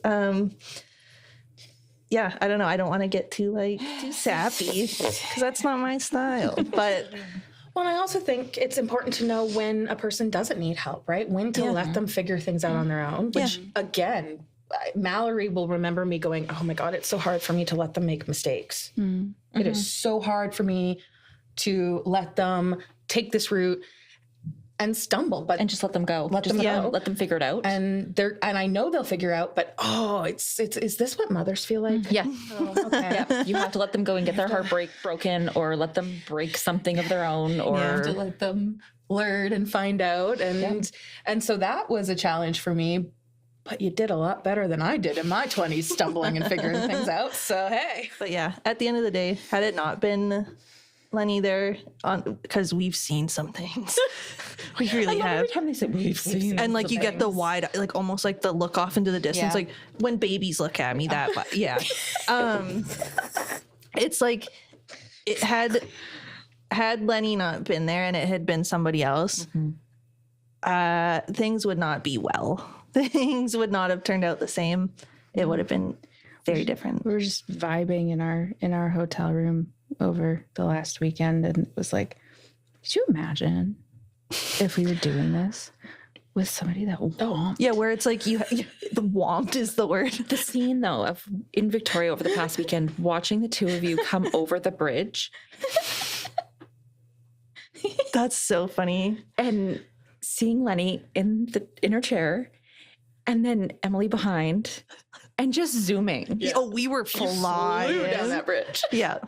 Yeah, I don't know. I don't want to get too sappy because that's not my style. But well, I also think it's important to know when a person doesn't need help, right? When to let them figure things out on their own. Which again, Mallory will remember me going, "Oh my God, it's so hard for me to let them make mistakes. It is so hard for me to let them take this route and stumble, but and just let them go. Let them figure it out. And I know they'll figure out, but is this what mothers feel like? Yeah. Okay. Yeah. You have to let them go and get their heart broken, or let them break something of their own, or you have to let them learn and find out. And so that was a challenge for me, but you did a lot better than I did in my 20s, stumbling and figuring things out. So, hey. But yeah, at the end of the day, had it not been Lenny there, because we've seen some things. We really have. Every time they say we've seen, and like you get the wide, like almost like the look off into the distance, like when babies look at me. That it's like it had Lenny not been there and it had been somebody else, things would not be well. Things would not have turned out the same. It would have been very different. We were just vibing in our hotel room over the last weekend, and it was like, could you imagine if we were doing this with somebody that whomped. Yeah, where it's like the whomped is the word. The scene though of in Victoria over the past weekend, watching the two of you come over the bridge That's so funny. and seeing Lenny in her chair and then Emily behind and just zooming. Oh, we were flying Flew down that bridge. Yeah.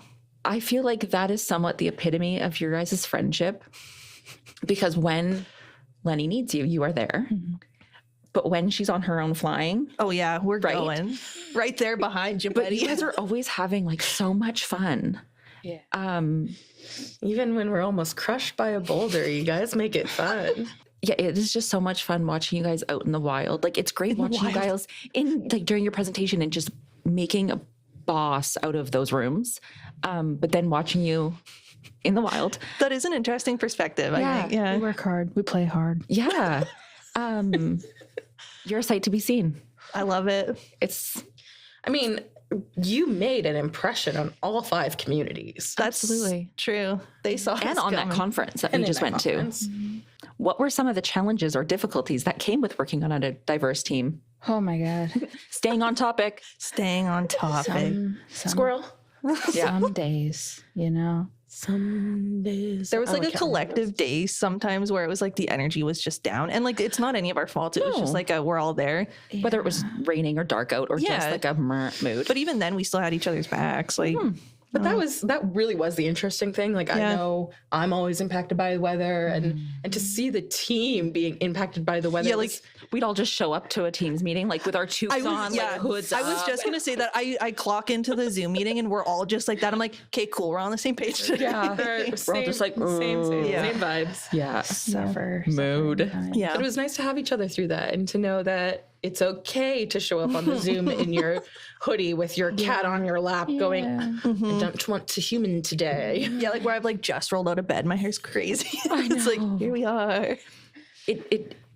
I feel like that is somewhat the epitome of your guys' friendship, because when Lenny needs you, you are there. Mm-hmm. But when she's on her own flying, Oh yeah, we're Right? going right there behind you, but buddy. you guys are always having like so much fun. Yeah. Even when we're almost crushed by a boulder, you guys make it fun. Yeah, it is just so much fun watching you guys out in the wild. Like it's great watching you guys in like during your presentation and just making a boss out of those rooms. But then watching you in the wild. That is an interesting perspective, I Yeah. think. Yeah. We work hard. We play hard. Yeah. You're a sight to be seen. I love it. It's I mean, you made an impression on all 5 communities. That's Absolutely. true. They saw us and on that coming. conference that we in just that went conference. to. What were some of the challenges or difficulties that came with working on a diverse team? Oh my God. Staying on topic. Staying on topic. Some Squirrel. Some days, you know. Some days. There was like I a can't remember. collective day sometimes where it was like the energy was just down, and like it's not any of our fault. It was just No. like we're all there. Whether it was raining or dark out or just Yeah. like a mood. But even then, we still had each other's backs. Like But that really was the interesting thing. Like I Yeah. know I'm always impacted by the weather, and to see the team being impacted by the weather. Yeah, was- we'd all just show up to a Teams meeting like with our toques on, like hoods I was up. just gonna say that I clock into the Zoom meeting and we're all just like that. I'm like, okay, cool, we're on the same page. Yeah. We're all just like, same Yeah. vibes. Yeah. Suffer. Mood. Yeah. But it was nice to have each other through that and to know that it's okay to show up on the Zoom in your hoodie with your cat on your lap going, I don't want to human today. Yeah, like where I've like just rolled out of bed, my hair's crazy. It's like here we are.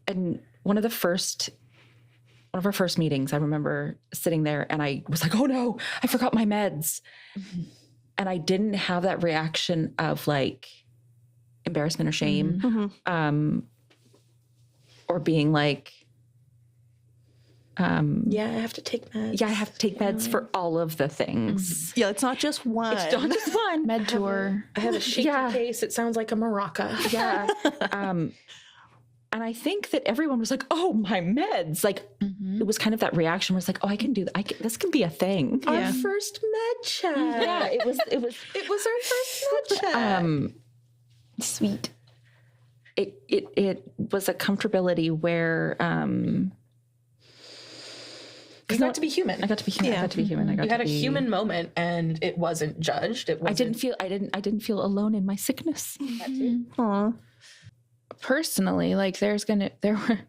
And one of our first meetings, I remember sitting there and I was like, oh no, I forgot my meds. And I didn't have that reaction of like embarrassment or shame, or being like, Yeah, I have to take meds. yeah, I have to take meds for all of the things. Yeah, it's not just one. It's not just one. Med tour. I have a shaky Yeah. case. It sounds like a maraca. Yeah. And I think that everyone was like, oh, my meds. Like, it was kind of that reaction where it's like, oh, I can do that. This can be a thing. Our first med check. Yeah, it was It was our first med check. sweet. It was a comfortability where You got to be human. I got to be human. I got to be human. I got You had to a be human moment, and it wasn't judged. It wasn't. I didn't feel alone in my sickness. Aw. Personally, like there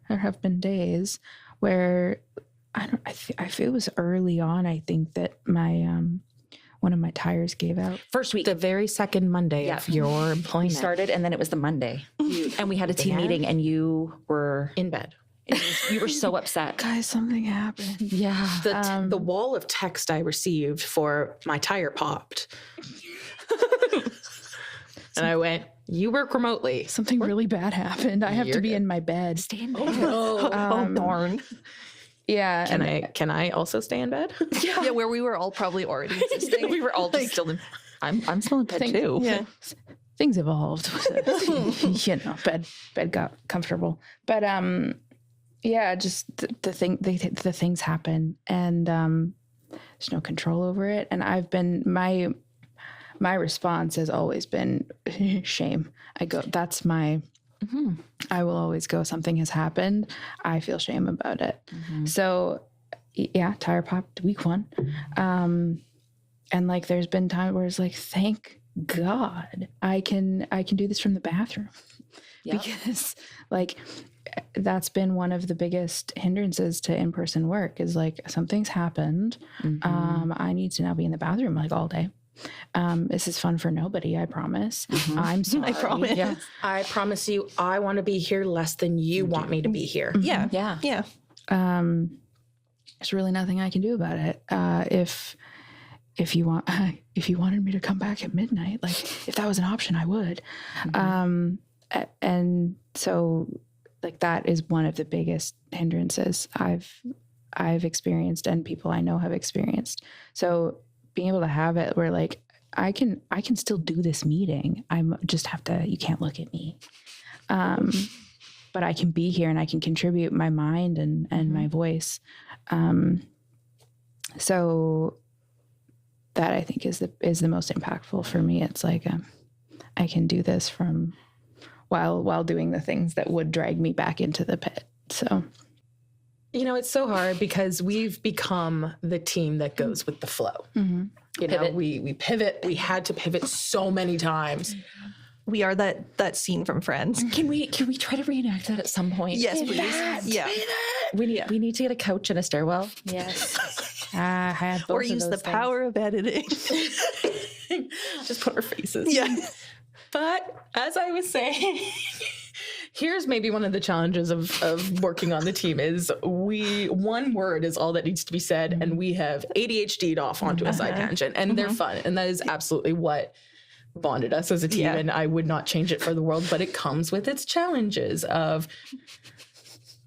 have been days where I feel it was early on. I think that my one of my tires gave out. First week. The very second Monday of your We employment. started, and then it was the Monday. And we had a team meeting, and you were in bed. so upset. Guys, something happened. Yeah. The wall of text I received for my tire popped. And I went, you work remotely. Something really bad happened. I have to be in my bed. Stay in bed. Oh darn. Yeah. Can I also stay in bed? Yeah, where we were all probably already existing. We were all just still in. I'm still in bed too. Yeah. Things evolved. You know, bed got comfortable. But yeah, just the things happen, and there's no control over it. And I've been my response has always been shame. I go, that's my. I will always go, something has happened. I feel shame about it. So yeah, tire popped week 1. And like there's been time where it's like, thank God I can do this from the bathroom. Yeah. Because like that's been one of the biggest hindrances to in-person work is like something's happened. I need to now be in the bathroom like all day. This is fun for nobody, I promise. I'm sorry. I promise. Yeah. I promise you, I want to be here less than you want me to be here. Yeah. Yeah. Yeah. There's really nothing I can do about it. If you wanted me to come back at midnight, like if that was an option, I would. And so like that is one of the biggest hindrances I've experienced and people I know have experienced. So being able to have it where like I can still do this meeting. I'm just have to, you can't look at me. But I can be here and I can contribute my mind and my voice. So that I think is the most impactful for me. It's like I can do this from while doing the things that would drag me back into the pit. So, you know, it's so hard because we've become the team that goes with the flow. mm-hmm. You know, we pivot. We had to pivot so many times. We are that scene from Friends. Can we try to reenact that at some point? Yes, please. Yeah. We need to get a couch and a stairwell. Yes. I had both Or of use those the things. power of editing. Just put our faces. Yeah. But as I was saying, here's maybe one of the challenges of working on the team is one word is all that needs to be said, and we have ADHD'd off onto a side tangent, and they're fun. And that is absolutely what bonded us as a team. Yeah. And I would not change it for the world, but it comes with its challenges of,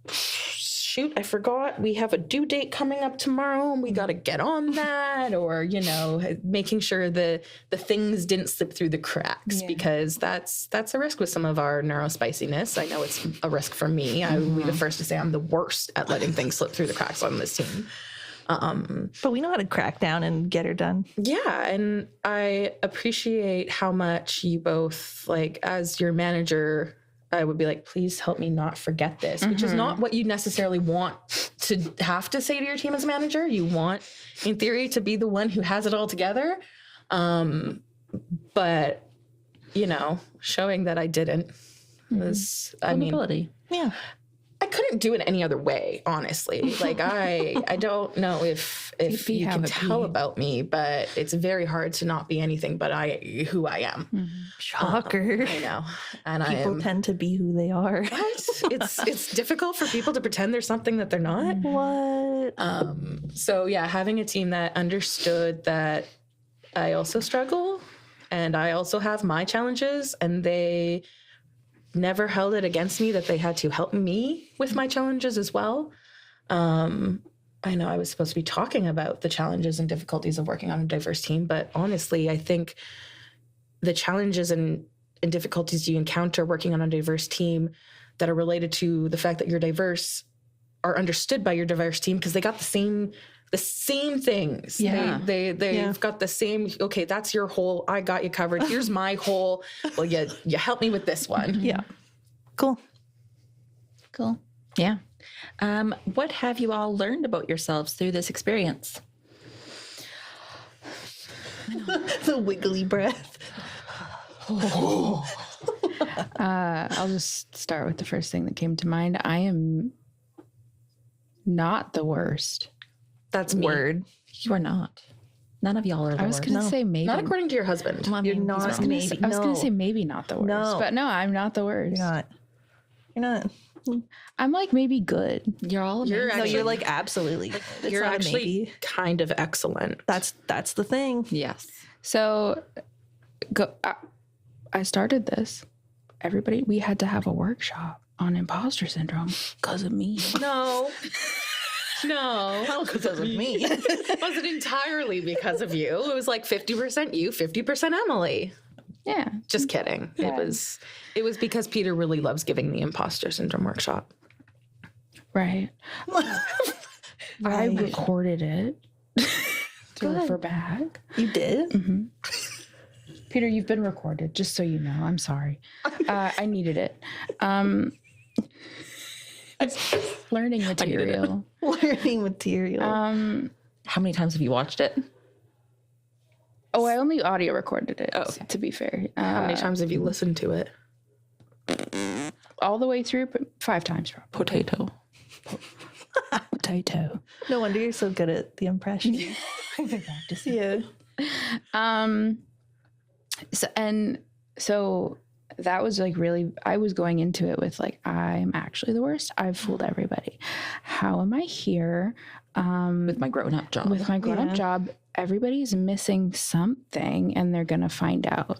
shoot, I forgot we have a due date coming up tomorrow and we got to get on that, or, you know, making sure the things didn't slip through the cracks, because that's a risk with some of our neurospiciness. I know it's a risk for me. I will be the first to say I'm the worst at letting things slip through the cracks on this team. But we know how to crack down and get her done. Yeah, and I appreciate how much you both, like, as your manager, I would be like, please help me not forget this, which is not what you necessarily want to have to say to your team as a manager. You want, in theory, to be the one who has it all together. But, you know, showing that I didn't was, I mean, Vulnerability. Yeah. I couldn't do it any other way, honestly. Like, I don't know if you can tell about me, but it's very hard to not be anything but who I am. Shocker. I know. And People tend to be who they are. What? It's difficult for people to pretend there's something that they're not. What? So yeah, having a team that understood that I also struggle and I also have my challenges, and they never held it against me that they had to help me with my challenges as well. I know I was supposed to be talking about the challenges and difficulties of working on a diverse team, but honestly, I think the challenges and difficulties you encounter working on a diverse team that are related to the fact that you're diverse are understood by your diverse team because they got the same things. Yeah. They've got the same, okay, that's your hole. I got you covered. Here's my hole. Well, you help me with this one. Yeah. Cool. Yeah. What have you all learned about yourselves through this experience? The wiggly breath. I'll just start with the first thing that came to mind. I am not the worst. That's me. Word. You are not. None of y'all are the I was worst. going to say maybe. Not according to your husband. You're not. I was going to say maybe not the worst. No. But no, I'm not the worst. You're not. I'm like maybe good. You're all amazing. You're No, actually, you're like absolutely. It's you're not a actually maybe. kind of excellent. That's the thing. Yes. So I started this. Everybody, we had to have a workshop on imposter syndrome because of me. No. Well, because of me. It wasn't entirely because of you. It was like 50% you, 50% Emily. Yeah. Just kidding. Yeah. It was because Peter really loves giving the imposter syndrome workshop. Right. I recorded it to refer back. You did? Peter, you've been recorded, just so you know. I'm sorry. I needed it. Learning material. Learning material. How many times have you watched it? Oh, I only audio recorded it, to be fair. How many times have you listened to it? All the way through, but 5 times probably. Potato. Potato. No wonder you're so good at the impression. I've been practicing. Yeah. So that was like really, I was going into it with like, I'm actually the worst. I've fooled everybody. How am I here? With my grown-up job. With my grown-up job, everybody's missing something and they're going to find out.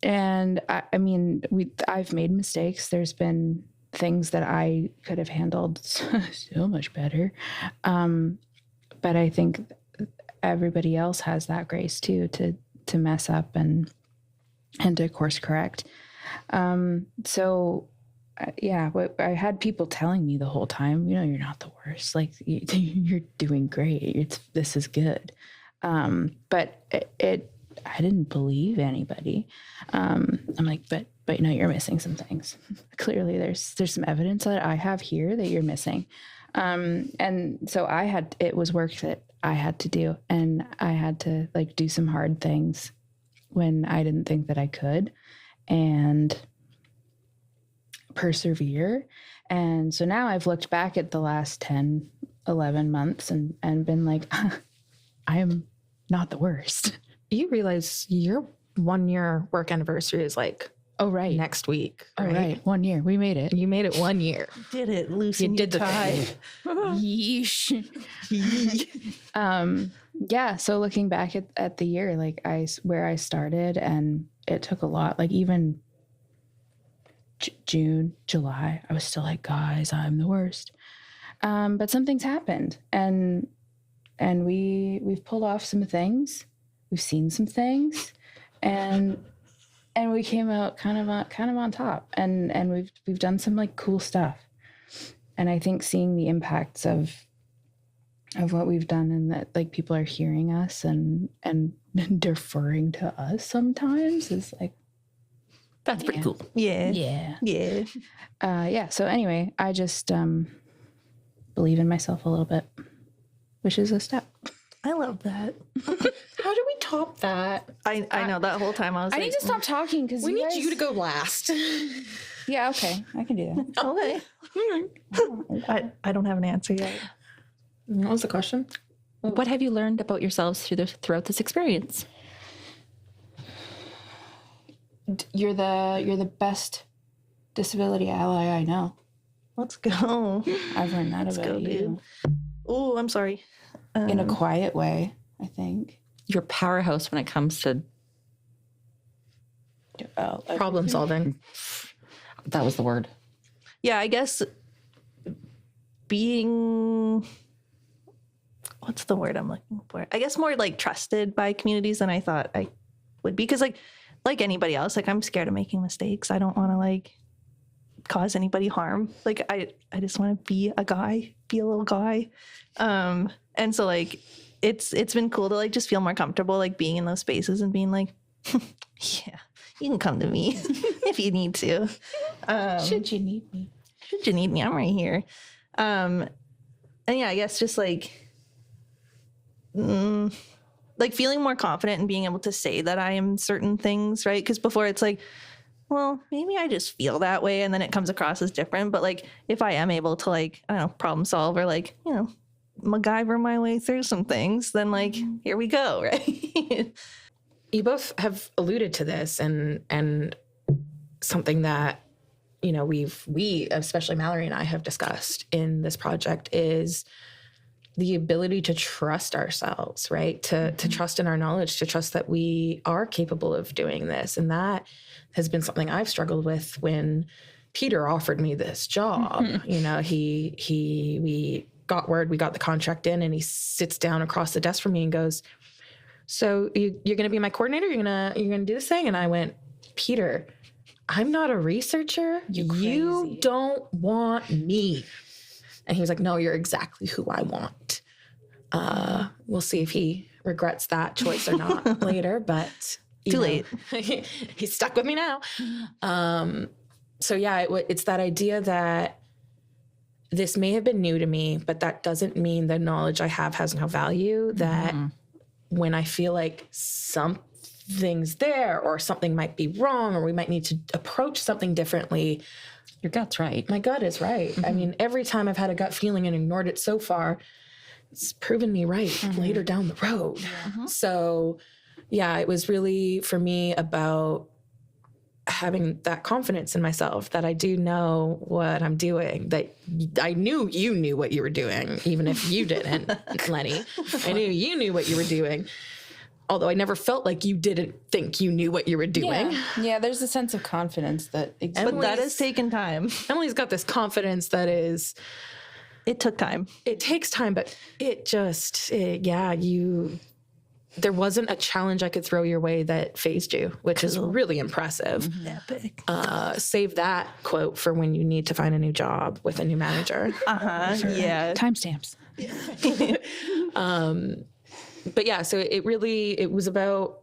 I mean, I've made mistakes. There's been things that I could have handled so much better. But I think everybody else has that grace too, to mess up and to course correct. So yeah, I had people telling me the whole time, you're not the worst. Like you're doing great. This is good. But I didn't believe anybody. I'm like, but no, you're missing some things. Clearly there's some evidence that I have here that you're missing. And so it was work that I had to do, and I had to like do some hard things when I didn't think that I could, and persevere. And so now I've looked back at the last 10, 11 months and been like, I am not the worst. You realize your 1 year work anniversary is like, oh, right, next week. Right? Oh, right. 1 year. We made it. You made it 1 year. Did it. Loosen You did your the tie. thing. Yeesh. Yeah. So looking back at the year, like where I started, and it took a lot, like even June, July, I was still like, guys, I'm the worst. But something's happened, and we've pulled off some things. We've seen some things, and we came out kind of on top, and we've done some like cool stuff. And I think seeing the impacts of what we've done, and that like people are hearing us and deferring to us sometimes, is like, That's pretty cool. Yeah. yeah. Yeah. So anyway, I just believe in myself a little bit, which is a step. I love that. How do we top that? I know that whole time I was I like, need to stop talking because We need you to go last. Yeah. Okay. I can do that. okay. I don't have an answer yet. What was the question? What have you learned about yourselves throughout this experience? You're the best disability ally I know. Let's go. I've learned that Let's about go, you. dude. Oh, I'm sorry. In a quiet way, I think. Your powerhouse when it comes to Problem solving. that was the word. Yeah, I guess being, what's the word I'm looking for? I guess more like trusted by communities than I thought I would be. Because like anybody else, like I'm scared of making mistakes. I don't want to like cause anybody harm. Like I just want to be a little guy. And so like it's been cool to like just feel more comfortable like being in those spaces and being like, yeah, you can come to me if you need to. Should you need me? Should you need me, I'm right here. And yeah, I guess just like feeling more confident and being able to say that I am certain things, right? Because before it's like, well, maybe I just feel that way, and then it comes across as different. But like, if I am able to like, I don't know, problem solve or like, MacGyver my way through some things, then like, here we go, right? You both have alluded to this, and something that we especially Mallory and I have discussed in this project is the ability to trust ourselves, right? To trust in our knowledge, to trust that we are capable of doing this. And that has been something I've struggled with when Peter offered me this job. We got word, we got the contract in, and he sits down across the desk from me and goes, so you're going to be my coordinator? You're going to do this thing? And I went, Peter, I'm not a researcher. You don't want me. And he was like, no, you're exactly who I want. We'll see if he regrets that choice or not later, but Too late. He's stuck with me now. So yeah, it's that idea that this may have been new to me, but that doesn't mean the knowledge I have has no value, that when I feel like something's there or something might be wrong or we might need to approach something differently, Your gut's right. my gut is right. I mean, every time I've had a gut feeling and ignored it so far, it's proven me right later down the road. So yeah, it was really for me about having that confidence in myself that I do know what I'm doing, that I knew you knew what you were doing, even if you didn't, Lenny. I knew you knew what you were doing. although I never felt like you didn't think you knew what you were doing. Yeah, there's a sense of confidence that exists. But that has taken time. Emily's got this confidence that is, It took time. it takes time, but there wasn't a challenge I could throw your way that fazed you, which is really impressive. Epic. Save that quote for when you need to find a new job with a new manager. Yeah. Timestamps. But yeah, so it was about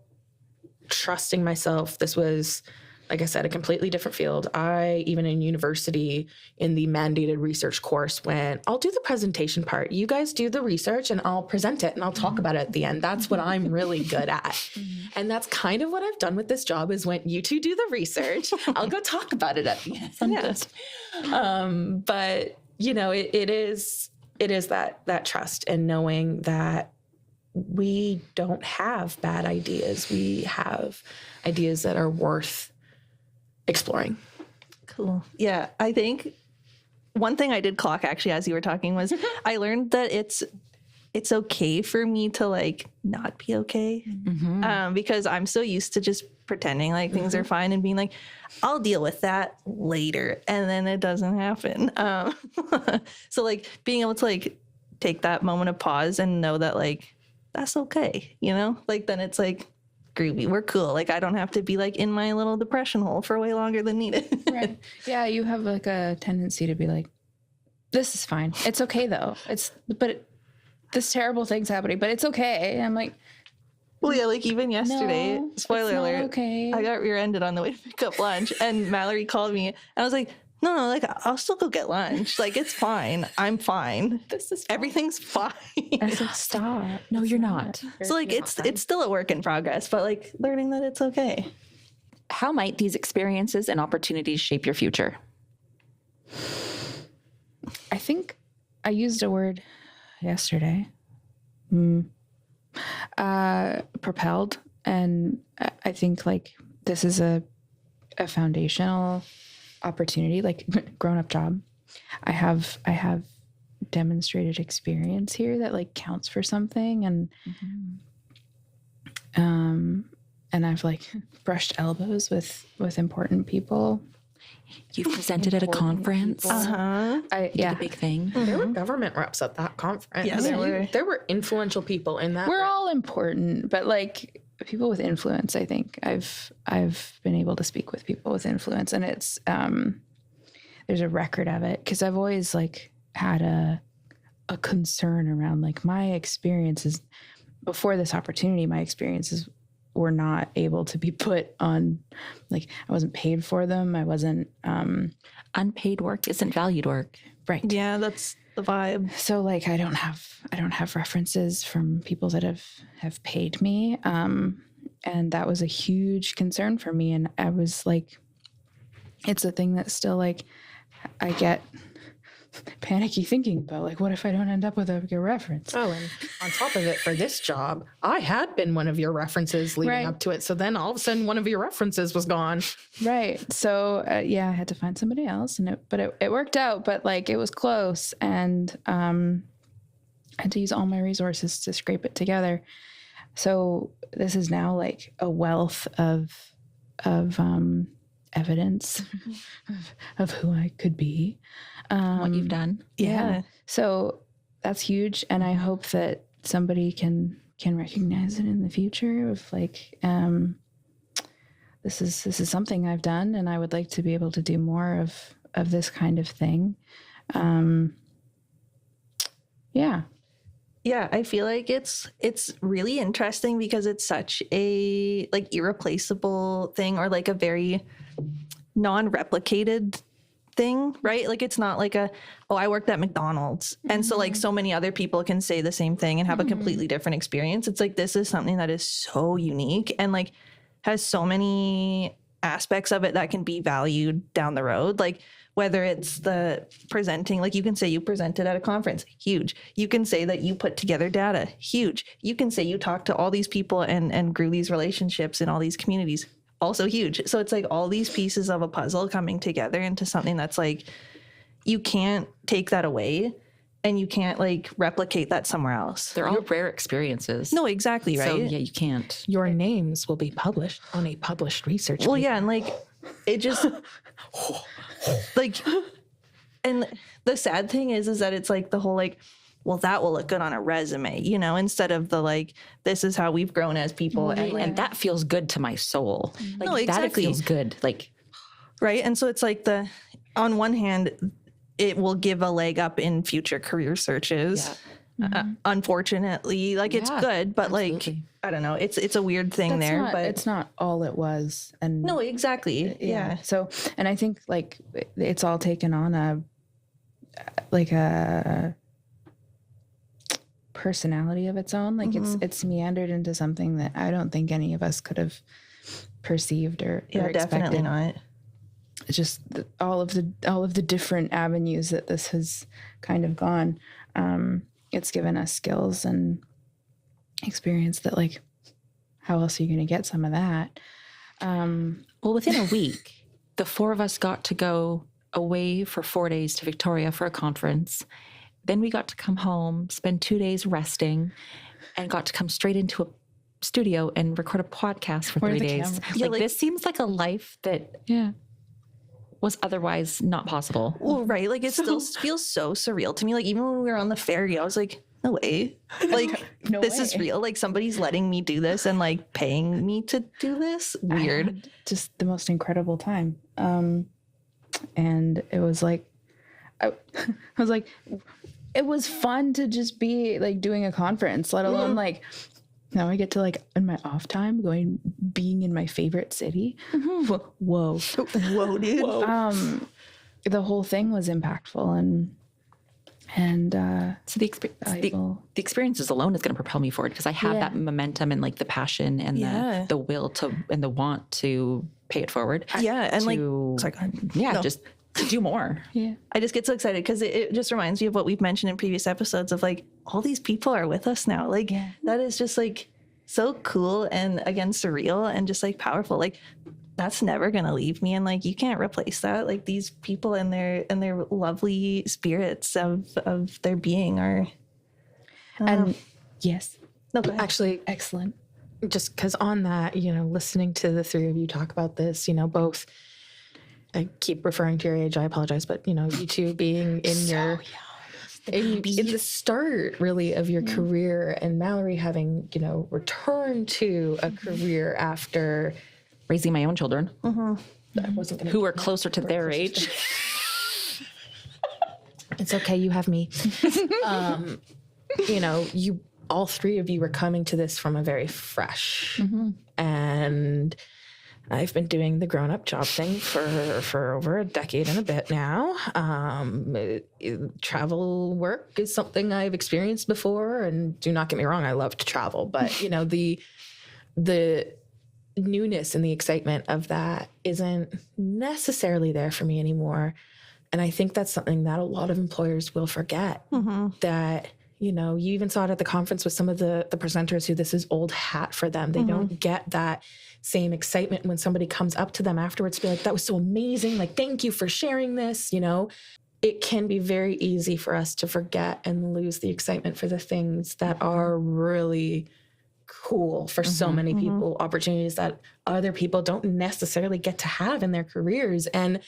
trusting myself. This was, like I said, a completely different field. I, even in university, in the mandated research course, went, I'll do the presentation part. You guys do the research and I'll present it and I'll talk about it at the end. That's what I'm really good at. And that's kind of what I've done with this job is when you two do the research, I'll go talk about it at the end. But, it is that trust and knowing that we don't have bad ideas. We have ideas that are worth exploring. Cool. Yeah. I think one thing I did clock actually as you were talking was I learned that it's okay for me to like not be okay. Because I'm so used to just pretending like things are fine and being like, I'll deal with that later. And then it doesn't happen. So like being able to like take that moment of pause and know that like, that's okay. Like then it's like, groovy, we're cool. Like I don't have to be like in my little depression hole for way longer than needed. Right. Yeah, you have like a tendency to be like, this is fine. It's okay though. This terrible thing's happening, but it's okay. And I'm like, well, yeah, like even yesterday, no, spoiler it's not alert, okay. I got rear-ended on the way to pick up lunch and Mallory called me and I was like, no, like I'll still go get lunch. Like it's fine. I'm fine. This is Everything's fine. I said, stop. No, you're not. So like it's still a work in progress, but like learning that it's okay. How might these experiences and opportunities shape your future? I think I used a word yesterday. Propelled. And I think like this is a foundational opportunity, like grown-up job. I have demonstrated experience here that like counts for something, and and I've like brushed elbows with important people. You've presented at a conference. Did a big thing. There were government reps at that conference. Yeah, there were influential people in that. We're all important, but like people with influence, I think I've been able to speak with people with influence, and it's there's a record of it because I've always like had a concern around like my experiences before this opportunity. My experiences were not able to be put on, like I wasn't paid for them. I wasn't Unpaid work isn't valued work. right. Yeah, that's the vibe. So like I don't have references from people that have paid me. And that was a huge concern for me. And I was like, it's a thing that still like I get panicky thinking about, like, what if I don't end up with a reference? Oh, and on top of it, for this job, I had been one of your references leading up to it. So then all of a sudden, one of your references was gone. Right. So yeah, I had to find somebody else, and it worked out, but like it was close, and I had to use all my resources to scrape it together. So this is now like a wealth of evidence of who I could be. What you've done. Yeah. So that's huge. And I hope that somebody can recognize it in the future of like, this is something I've done, and I would like to be able to do more of this kind of thing. Yeah. Yeah, I feel like it's really interesting because it's such a like irreplaceable thing, or like a very non-replicated thing, right? Like it's not like I worked at McDonald's. And so like so many other people can say the same thing and have a completely different experience. It's like this is something that is so unique and like has so many aspects of it that can be valued down the road. Like whether it's the presenting, like you can say you presented at a conference, huge. You can say that you put together data, huge. You can say you talked to all these people and grew these relationships in all these communities, also huge. So it's like all these pieces of a puzzle coming together into something that's like, you can't take that away. and you can't like replicate that somewhere else. They're all rare experiences. No, exactly, right? So yeah, you can't. Your names will be published on a published research. Well, paper. yeah, and like it just like, and the sad thing is that it's like the whole like, well, that will look good on a resume, you know, instead of the like, this is how we've grown as people, and like, And that feels good to my soul. Like, No, exactly. That feels good. Like, right. And so it's like on one hand, it will give a leg up in future career searches. Unfortunately, like it's Yeah, good, but like absolutely. I don't know, it's a weird thing there. But it's not all it was. And no, exactly. Yeah. So, and I think like it's all taken on a personality of its own. Like it's meandered into something that I don't think any of us could have perceived or expected. Definitely not. It's just all of the different avenues that this has kind of gone. It's given us skills and experience that, like, how else are you going to get some of that? well, within a week, the four of us got to go away for 4 days to Victoria for a conference. Then we got to come home, spend 2 days resting, and got to come straight into a studio and record a podcast for 3 days. Yeah, like- This seems like a life that was otherwise not possible. Well, right. Like it still feels so surreal to me. Like even when we were on the ferry, I was like, no way. Like this is real. Like somebody's letting me do this and like paying me to do this. Weird. I had just the most incredible time. And it was like, I was like, it was fun to just be like doing a conference, let alone like, now I get to like in my off time being in my favorite city. Whoa, Dude. the whole thing was impactful and So the experiences alone is going to propel me forward because I have that momentum and like the passion and the will to and the want to pay it forward. Yeah. And like, sorry, go ahead. Just to do more. I just get so excited because it just reminds me of what we've mentioned in previous episodes of like all these people are with us now. Like that is just like so cool and again surreal and just like powerful. Like that's never gonna leave me, and like you can't replace that. Like these people and their lovely spirits of their being are. yes, No, go ahead. Actually, excellent. just because on that, listening to the three of you talk about this, both, I keep referring to your age, I apologize, but, you two being in in the start really of your career, and Mallory having, returned to a career after Raising my own children I wasn't going who were closer to their age. It's okay, you have me. You all three of you were coming to this from a very fresh, and I've been doing the grown-up job thing for over a decade and a bit now. Travel work is something I've experienced before, and do not get me wrong, I love to travel, but the newness and the excitement of that isn't necessarily there for me anymore. And I think that's something that a lot of employers will forget, that, you even saw it at the conference with some of the presenters who this is old hat for them. They don't get that same excitement when somebody comes up to them afterwards to be like, that was so amazing. Like, thank you for sharing this. It can be very easy for us to forget and lose the excitement for the things that are really cool for so many people, opportunities that other people don't necessarily get to have in their careers. And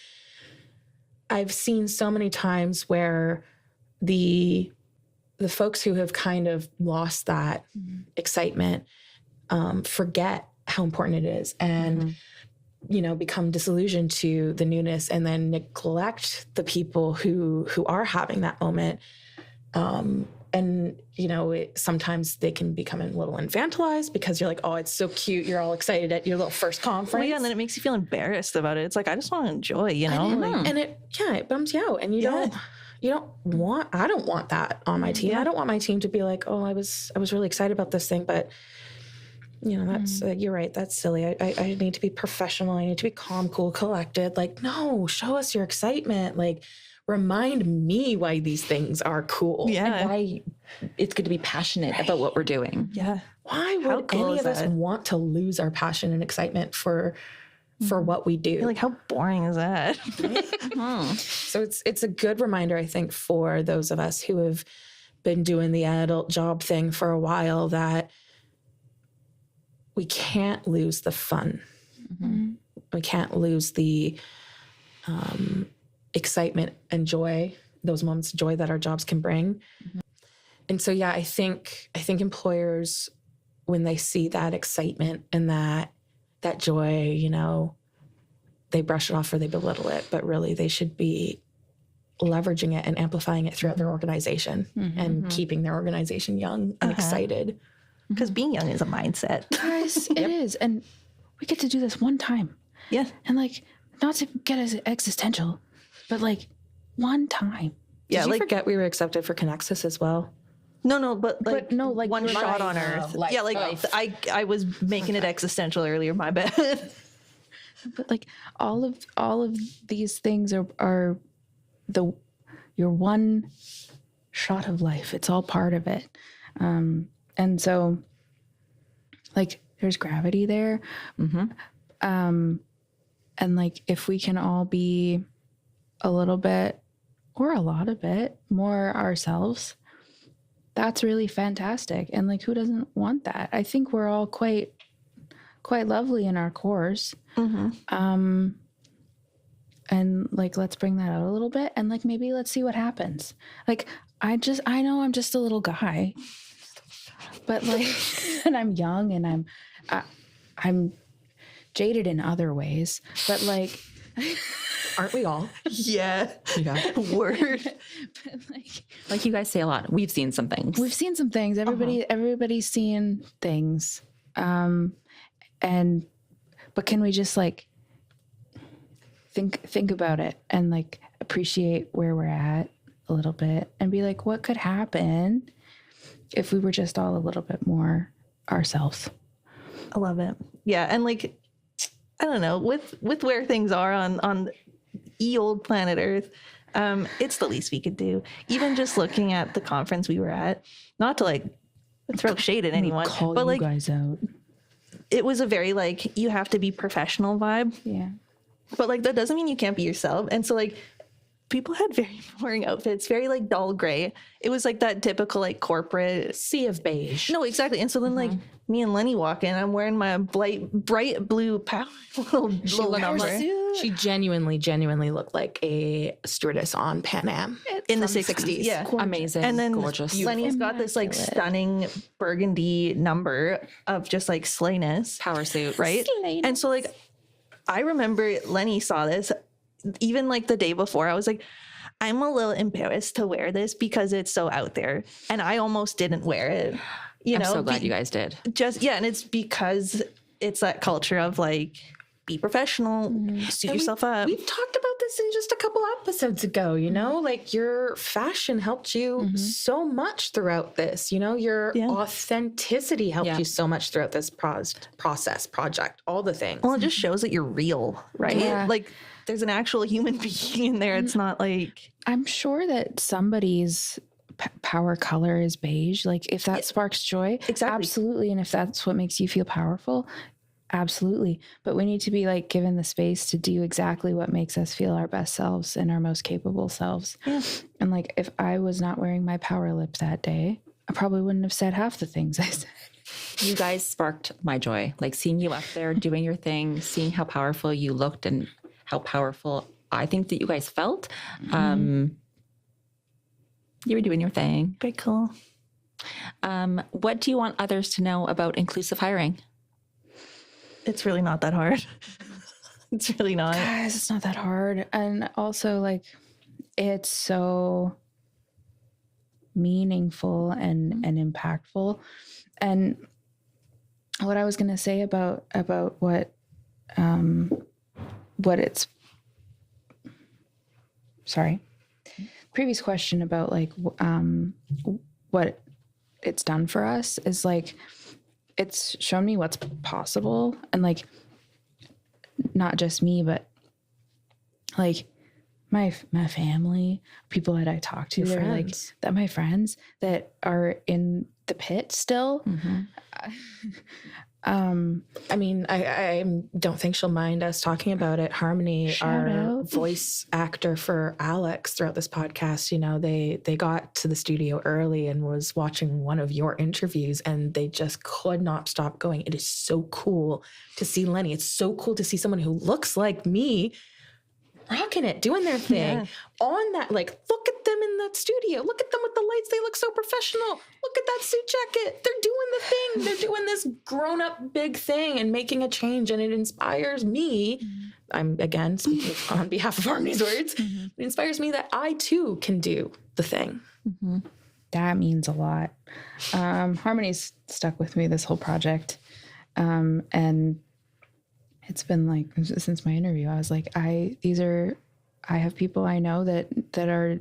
I've seen so many times where the folks who have kind of lost that excitement forget how important it is and, become disillusioned to the newness and then neglect the people who are having that moment. And, sometimes they can become a little infantilized because you're like, oh, it's so cute. You're all excited at your little first conference. Well, yeah, and then it makes you feel embarrassed about it. It's like, I just want to enjoy, And it bums you out. And I don't want that on my team. I don't want my team to be like, oh, I was really excited about this thing, but that's, you're right. That's silly. I need to be professional. I need to be calm, cool, collected. Like, no, show us your excitement. Like, remind me why these things are cool. Yeah. And why it's good to be passionate about what we're doing. Yeah. Why would any of us want to lose our passion and excitement for for what we do. Like, how boring is that? So it's a good reminder, I think, for those of us who have been doing the adult job thing for a while, that we can't lose the fun. We can't lose the excitement and joy, those moments of joy that our jobs can bring. And so, yeah, I think employers, when they see that excitement and that joy, you know, they brush it off or they belittle it, but really they should be leveraging it and amplifying it throughout their organization and keeping their organization young and excited. Because being young is a mindset. Guys, it is. And we get to do this one time. Yeah. And like, not to get as existential, but like one time. Yeah, Did you like forget we were accepted for Connexus as well? no, but like no, like one your shot life. on Earth. Life. Yeah, like I was making it existential earlier. My bad. But like all of these things are your one shot of life. It's all part of it. And so like there's gravity there. And like if we can all be a little bit or a lot of it more ourselves, that's really fantastic. And like, who doesn't want that? I think we're all quite lovely in our cores. And like, let's bring that out a little bit and like, maybe let's see what happens. Like, I know I'm just a little guy, but like, and I'm young and I'm jaded in other ways, but like, Aren't we all? Yeah. Word. but Like you guys say a lot. We've seen some things. we've seen some things. Everybody's seen things. But can we just like think about it and like appreciate where we're at a little bit and be like, what could happen if we were just all a little bit more ourselves? I love it. Yeah, and like, I don't know, with where things are on old planet Earth, it's the least we could do. Even just looking at the conference we were at, not to like throw shade at anyone, Call but you like guys out. it was a very like you have to be professional vibe. Yeah. But like that doesn't mean you can't be yourself. And so like people had very boring outfits, very like dull gray. It was like that typical like corporate Sea of beige. No, exactly. And so then like me and Lenny walk in, I'm wearing my bright blue power little number She genuinely looked like a stewardess on Pan Am. in the 60s. Yeah. Amazing. And then gorgeous. Lenny's got this like stunning burgundy number of just like slayness. Power suit. Right. And so like I remember Lenny saw this even like the day before. I was like, I'm a little embarrassed to wear this because it's so out there. And I almost didn't wear it. You know, I'm so glad you guys did. And it's because it's that culture of like, be professional, suit yourself up. We've talked about this in just a couple episodes ago, you know, like your fashion helped you so much throughout this, you know, your authenticity helped you so much throughout this project, all the things. Well, it just shows that you're real, right? Yeah. Like there's an actual human being in there. It's not like I'm sure that somebody's power color is beige. Like if that sparks joy, Exactly. absolutely. And if that's what makes you feel powerful, absolutely. But we need to be like given the space to do exactly what makes us feel our best selves and our most capable selves. Yeah. And like if I was not wearing my power lip that day, I probably wouldn't have said half the things I said. You guys sparked my joy. Like seeing you up there doing your thing, seeing how powerful you looked and how powerful I think that you guys felt. You were doing your thing. very cool. What do you want others to know about inclusive hiring? It's really not that hard. It's really not. Guys, it's not that hard. And also like it's so meaningful and impactful. And what I was going to say about what it's previous question about like what it's done for us is like it's shown me what's possible, and like not just me but like my family, people that I talk to, they're like that my friends that are in the pit still. I mean, I don't think she'll mind us talking about it. Harmony, Shout our out. voice actor for Alex throughout this podcast, you know, they got to the studio early and was watching one of your interviews, and they just could not stop going. It is so cool to see Lenny. It's so cool to see someone who looks like me rocking it, doing their thing on that. Like, look at them in that studio. Look at them with the lights. They look so professional. Look at that suit jacket. They're doing the thing. They're doing this grown up big thing and making a change. And it inspires me. I'm again speaking on behalf of Harmony's words. It inspires me that I too can do the thing. That means a lot. Harmony's stuck with me this whole project. And it's been like, since my interview, I was like, I have people I know that are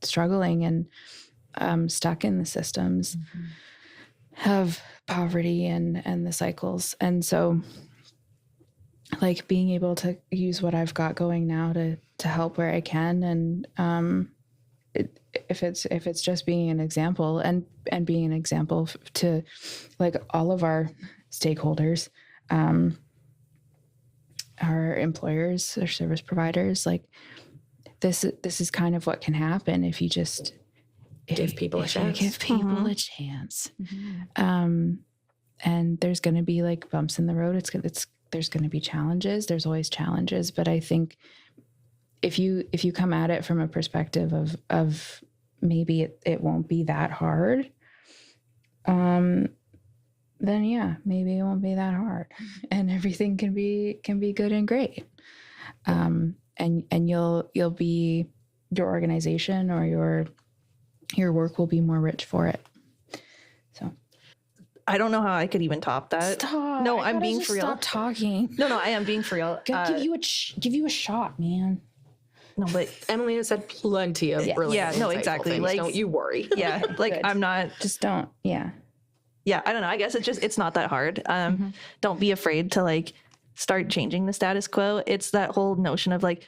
struggling and stuck in the systems, have poverty and the cycles. And so like being able to use what I've got going now to help where I can. And if it's just being an example and being an example to like all of our stakeholders, our employers, our service providers, like this is kind of what can happen if you just Give people a chance. Give people a chance. And there's going to be like bumps in the road. There's going to be challenges. There's always challenges, but I think if you come at it from a perspective of maybe it won't be that hard, then yeah, maybe it won't be that hard, and everything can be good and great. And you'll be, your organization or your work will be more rich for it. So I don't know how I could even top that. stop. No, I I'm gotta being just for real. Stop talking. No, I am being for real. Gotta give you a shot, man. No, but Emily has said plenty of brilliant, Yeah, no, insightful exactly. things. Like- Don't you worry. yeah, like Good. I'm not. Just don't. Yeah. Yeah, I don't know. I guess it's not that hard. Don't be afraid to like start changing the status quo. It's that whole notion of like,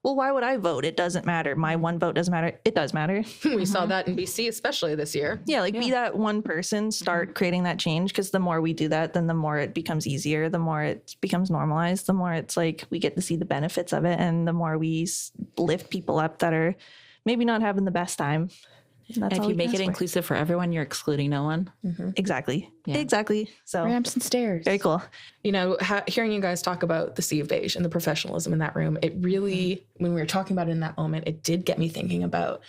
well, why would I vote? It doesn't matter. My one vote doesn't matter. It does matter. We saw that in BC, especially this year. Yeah, like be that one person, start creating that change, because the more we do that, then the more it becomes easier, the more it becomes normalized, the more it's like we get to see the benefits of it, and the more we lift people up that are maybe not having the best time. And that's If all you we make can it ask for. inclusive for everyone, you're excluding no one. Exactly. Yeah. Exactly. So Ramps and stairs. very cool. You know, hearing you guys talk about the sea of beige and the professionalism in that room, it really, when we were talking about it in that moment, it did get me thinking about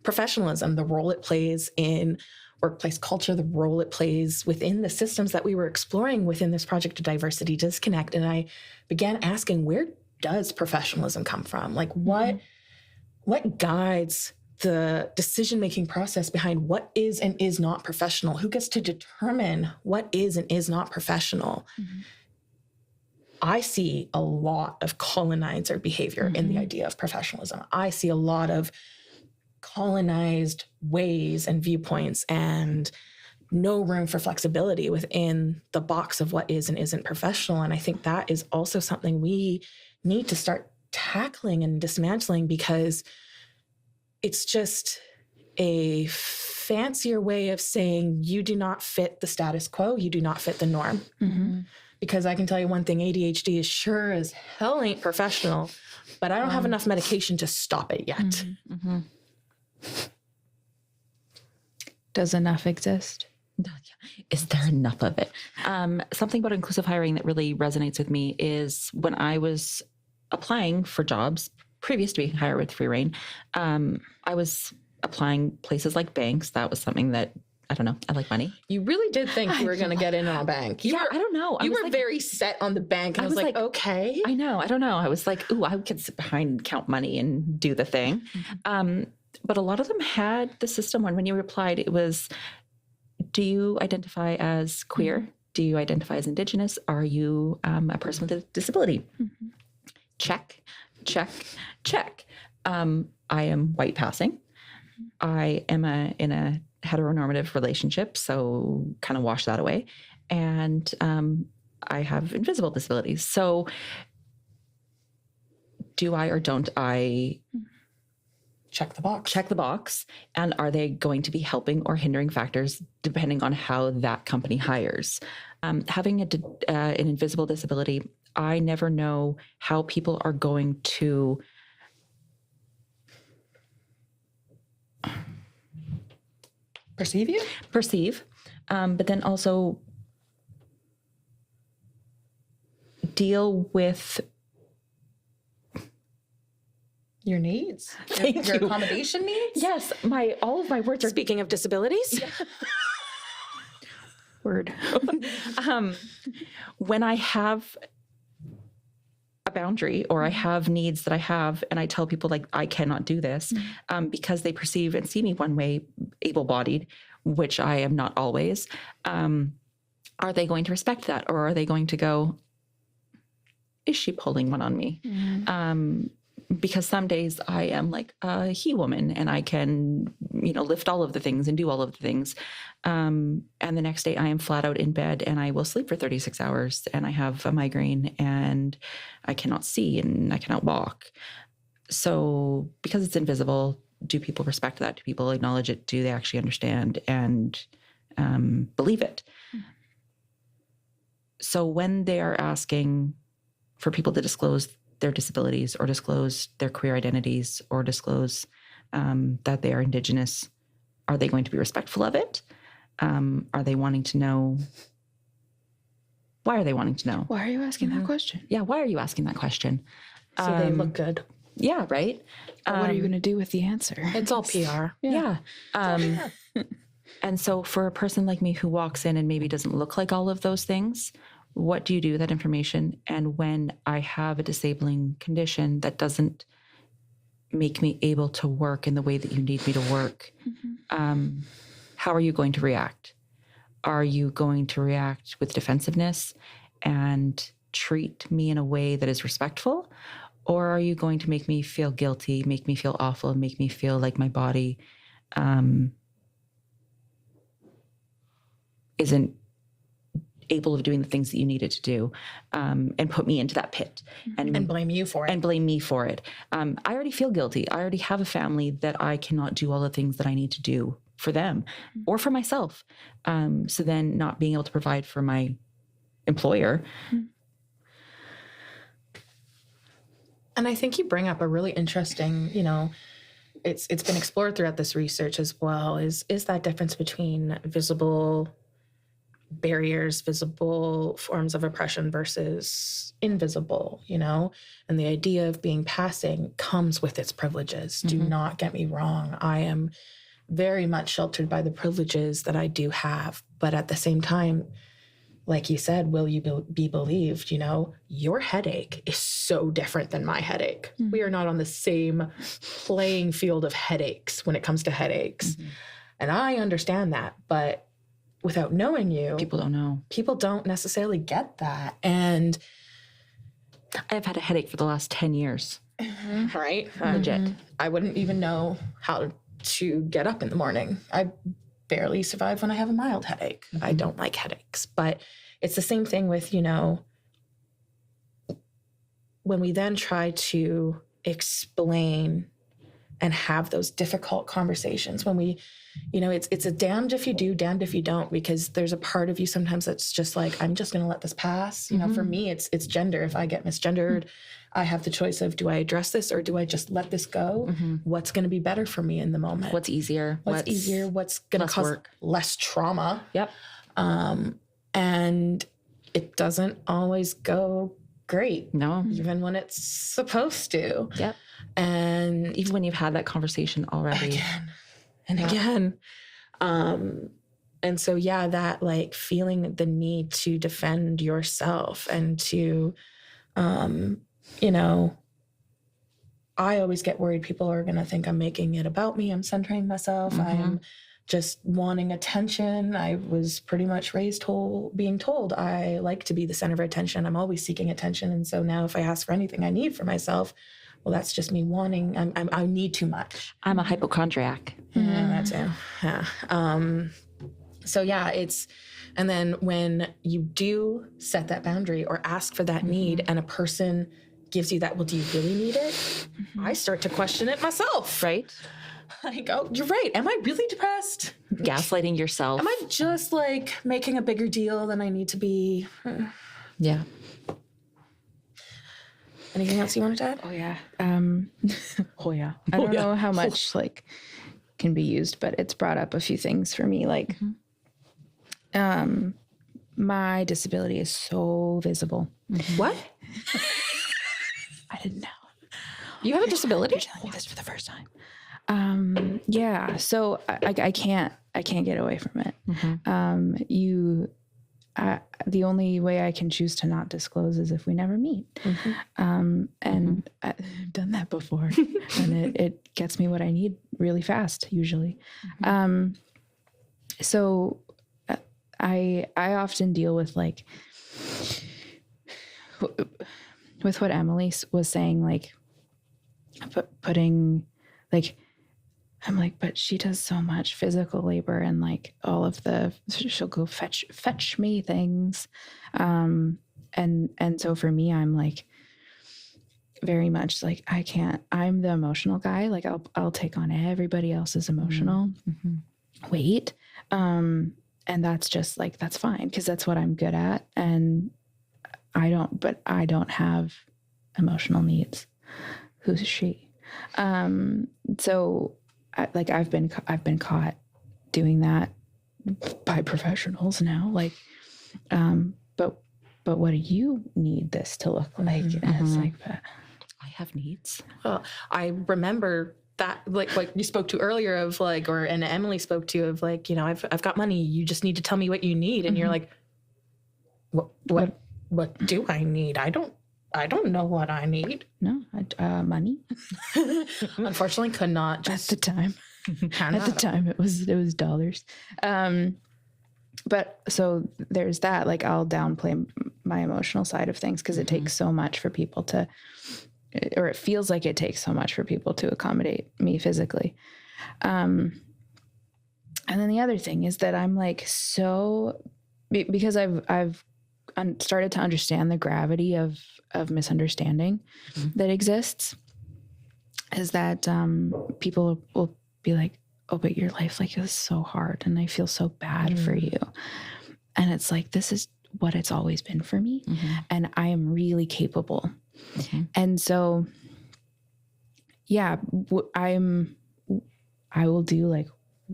professionalism, the role it plays in workplace culture, the role it plays within the systems that we were exploring within this project of Diversity Disconnect. And I began asking, where does professionalism come from? Like what guides the decision-making process behind what is and is not professional? Who gets to determine what is and is not professional? I see a lot of colonizer behavior in the idea of professionalism. I see a lot of colonized ways and viewpoints and no room for flexibility within the box of what is and isn't professional. And I think that is also something we need to start tackling and dismantling, because it's just a fancier way of saying you do not fit the status quo, you do not fit the norm. Because I can tell you one thing, ADHD is sure as hell ain't professional, but I don't have enough medication to stop it yet. Does enough exist? Is there enough of it? Something about inclusive hiring that really resonates with me is when I was applying for jobs previous to being hired with Free Rein, I was applying places like banks. That was something that, I don't know, I like money. You really did think you were going to get in on a bank. You Yeah, were, I don't know. I You was were like- very set on the bank. And I was like, okay. I know. I don't know. I was like, ooh, I could sit behind and count money and do the thing. But a lot of them had the system when you replied, it was, do you identify as queer? Do you identify as Indigenous? Are you a person with a disability? Check, check, check. I am white passing. I am in a heteronormative relationship, so kind of wash that away. And I have invisible disabilities. So do I or don't I check the box. Check the box. And are they going to be helping or hindering factors depending on how that company hires? Having an invisible disability, I never know how people are going to perceive, but then also deal with your needs, Thank your you. accommodation needs. Yes, all of my words are Speaking of disabilities, Word. when I have a boundary or I have needs that I have, and I tell people like I cannot do this because they perceive and see me one way, able-bodied, which I am not always. Are they going to respect that, or are they going to go, is she pulling one on me? Because some days I am like a he woman and I can, lift all of the things and do all of the things. And the next day I am flat out in bed and I will sleep for 36 hours and I have a migraine and I cannot see and I cannot walk. So because it's invisible, do people respect that? Do people acknowledge it? Do they actually understand and believe it? So when they are asking for people to disclose their disabilities or disclose their queer identities or disclose that they are Indigenous, are they going to be respectful of it? Are they wanting to know? Why are they wanting to know? Why are you asking that question? Yeah, why are you asking that question? so they look good. Yeah, right? Or what are you going to do with the answer? It's all PR. Yeah. And so for a person like me who walks in and maybe doesn't look like all of those things, what do you do with that information? And when I have a disabling condition that doesn't make me able to work in the way that you need me to work, how are you going to react? Are you going to react with defensiveness and treat me in a way that is respectful? Or are you going to make me feel guilty, make me feel awful, make me feel like my body isn't able of doing the things that you need it to do, and put me into that pit And blame you for it. and blame me for it. I already feel guilty. I already have a family that I cannot do all the things that I need to do for them or for myself. So then not being able to provide for my employer. And I think you bring up a really interesting, it's been explored throughout this research as well, is that difference between visible barriers, visible forms of oppression versus invisible, and the idea of being passing comes with its privileges. Do not get me wrong. I am very much sheltered by the privileges that I do have. But at the same time, like you said, will you be believed? Your headache is so different than my headache. We are not on the same playing field of headaches when it comes to headaches. And I understand that, but without knowing you, People don't know. people don't necessarily get that. And I've had a headache for the last 10 years. right, Legit. I wouldn't even know how to get up in the morning. I barely survive when I have a mild headache. I don't like headaches, but it's the same thing with, when we then try to explain and have those difficult conversations, when we, it's a damned if you do, damned if you don't, because there's a part of you sometimes that's just like, I'm just going to let this pass. For me, it's gender. If I get misgendered, I have the choice of, do I address this or do I just let this go? What's going to be better for me in the moment? What's easier? What's easier? What's going to less cause work? less trauma? Yep. And it doesn't always go great, No. even when it's supposed to. Yep. And Even when you've had that conversation already. again and again. And so, that like feeling the need to defend yourself and to, I always get worried people are going to think I'm making it about me. I'm centering myself. I am just wanting attention. I was pretty much raised being told I like to be the center of attention. I'm always seeking attention. And so now if I ask for anything I need for myself, well, that's just me wanting, I need too much. I'm a hypochondriac. Yeah, that too. Yeah. So and then when you do set that boundary or ask for that need and a person gives you that, well, do you really need it? I start to question it myself. Right? Like, oh, you're right. Am I really depressed? Gaslighting yourself. Am I just like making a bigger deal than I need to be? Yeah. Anything else you wanted to add? Oh yeah. I don't know how much like can be used, but it's brought up a few things for me. Like, my disability is so visible. What? I didn't know. You have a disability? You're telling me this for the first time. Yeah. So I can't get away from it. The only way I can choose to not disclose is if we never meet. And I've done that before and it gets me what I need really fast, usually. So I often deal with like, with what Emily was saying, like putting like, I'm like, but she does so much physical labor and like all of she'll go fetch me things. And so for me, I'm like very much like, I'm the emotional guy. Like I'll take on everybody else's emotional weight. And that's just like, that's fine. 'Cause that's what I'm good at. And I don't have emotional needs. Who's she? So I've been caught doing that by professionals now. Like, but what do you need this to look like? And it's like, but I have needs. Well, I remember that, like you spoke to earlier of like, and Emily spoke to of like, I've got money. You just need to tell me what you need. And you're like, what do I need? I don't know what I need. no, money. Unfortunately, could not At just the time. At the time, it was dollars. But so there's that. Like I'll downplay my emotional side of things because it takes so much for people to, or it feels like it takes so much for people to accommodate me physically. And then the other thing is that I'm like because I've started to understand the gravity of misunderstanding that exists, is that people will be like, oh, but your life like is so hard and I feel so bad for you. And it's like, this is what it's always been for me. And I am really capable. And so, yeah, I will do like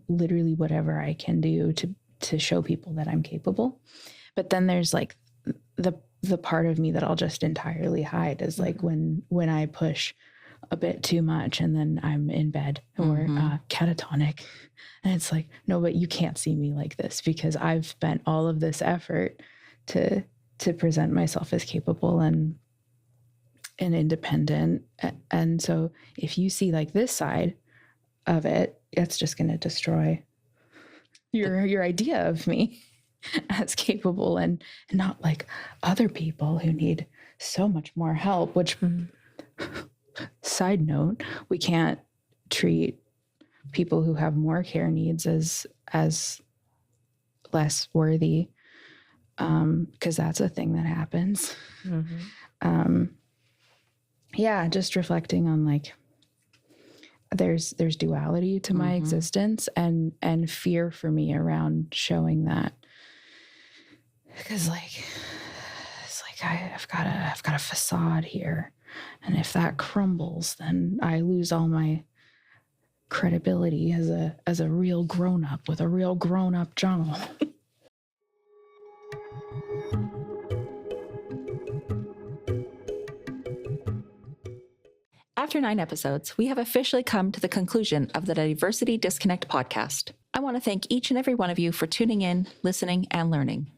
literally whatever I can do to show people that I'm capable. But then there's like the part of me that I'll just entirely hide is like when I push a bit too much and then I'm in bed or catatonic, and it's like, no, but you can't see me like this because I've spent all of this effort to present myself as capable and independent. And so if you see like this side of it, it's just going to destroy your idea of me as capable and not like other people who need so much more help, which side note, we can't treat people who have more care needs as less worthy, because that's a thing that happens. Yeah, just reflecting on like there's duality to my existence and fear for me around showing that, because like it's like I've got a facade here, and if that crumbles, then I lose all my credibility as a real grown up with a real grown up job. After 9 episodes, we have officially come to the conclusion of the Diversity Disconnect podcast. I want to thank each and every one of you for tuning in, listening, and learning.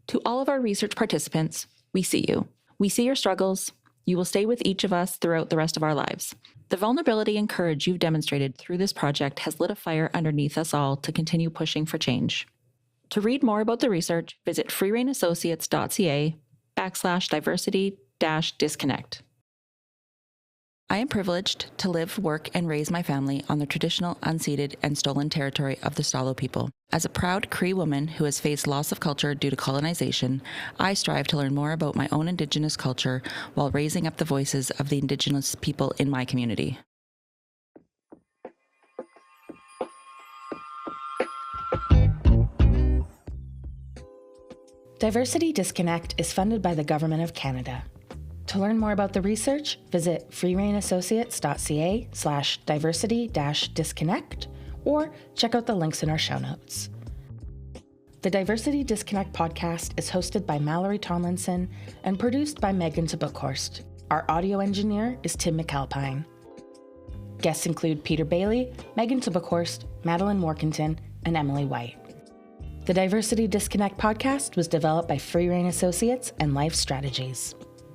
To all of our research participants, we see you. We see your struggles. You will stay with each of us throughout the rest of our lives. The vulnerability and courage you've demonstrated through this project has lit a fire underneath us all to continue pushing for change. To read more about the research, visit freereinassociates.ca /diversity-disconnect. I am privileged to live, work, and raise my family on the traditional, unceded, and stolen territory of the Stalo people. As a proud Cree woman who has faced loss of culture due to colonization, I strive to learn more about my own Indigenous culture while raising up the voices of the Indigenous people in my community. Diversity Disconnect is funded by the Government of Canada. To learn more about the research, visit freereinassociates.ca/diversity-disconnect or check out the links in our show notes. The Diversity Disconnect podcast is hosted by Mallory Tomlinson and produced by Megan to Boekhorst. Our audio engineer is Tim McAlpine. Guests include Peter Bailey, Megan to Boekhorst, Madeleine Warkentin, and Emily White. The Diversity Disconnect podcast was developed by Rein Associates and Life Strategies.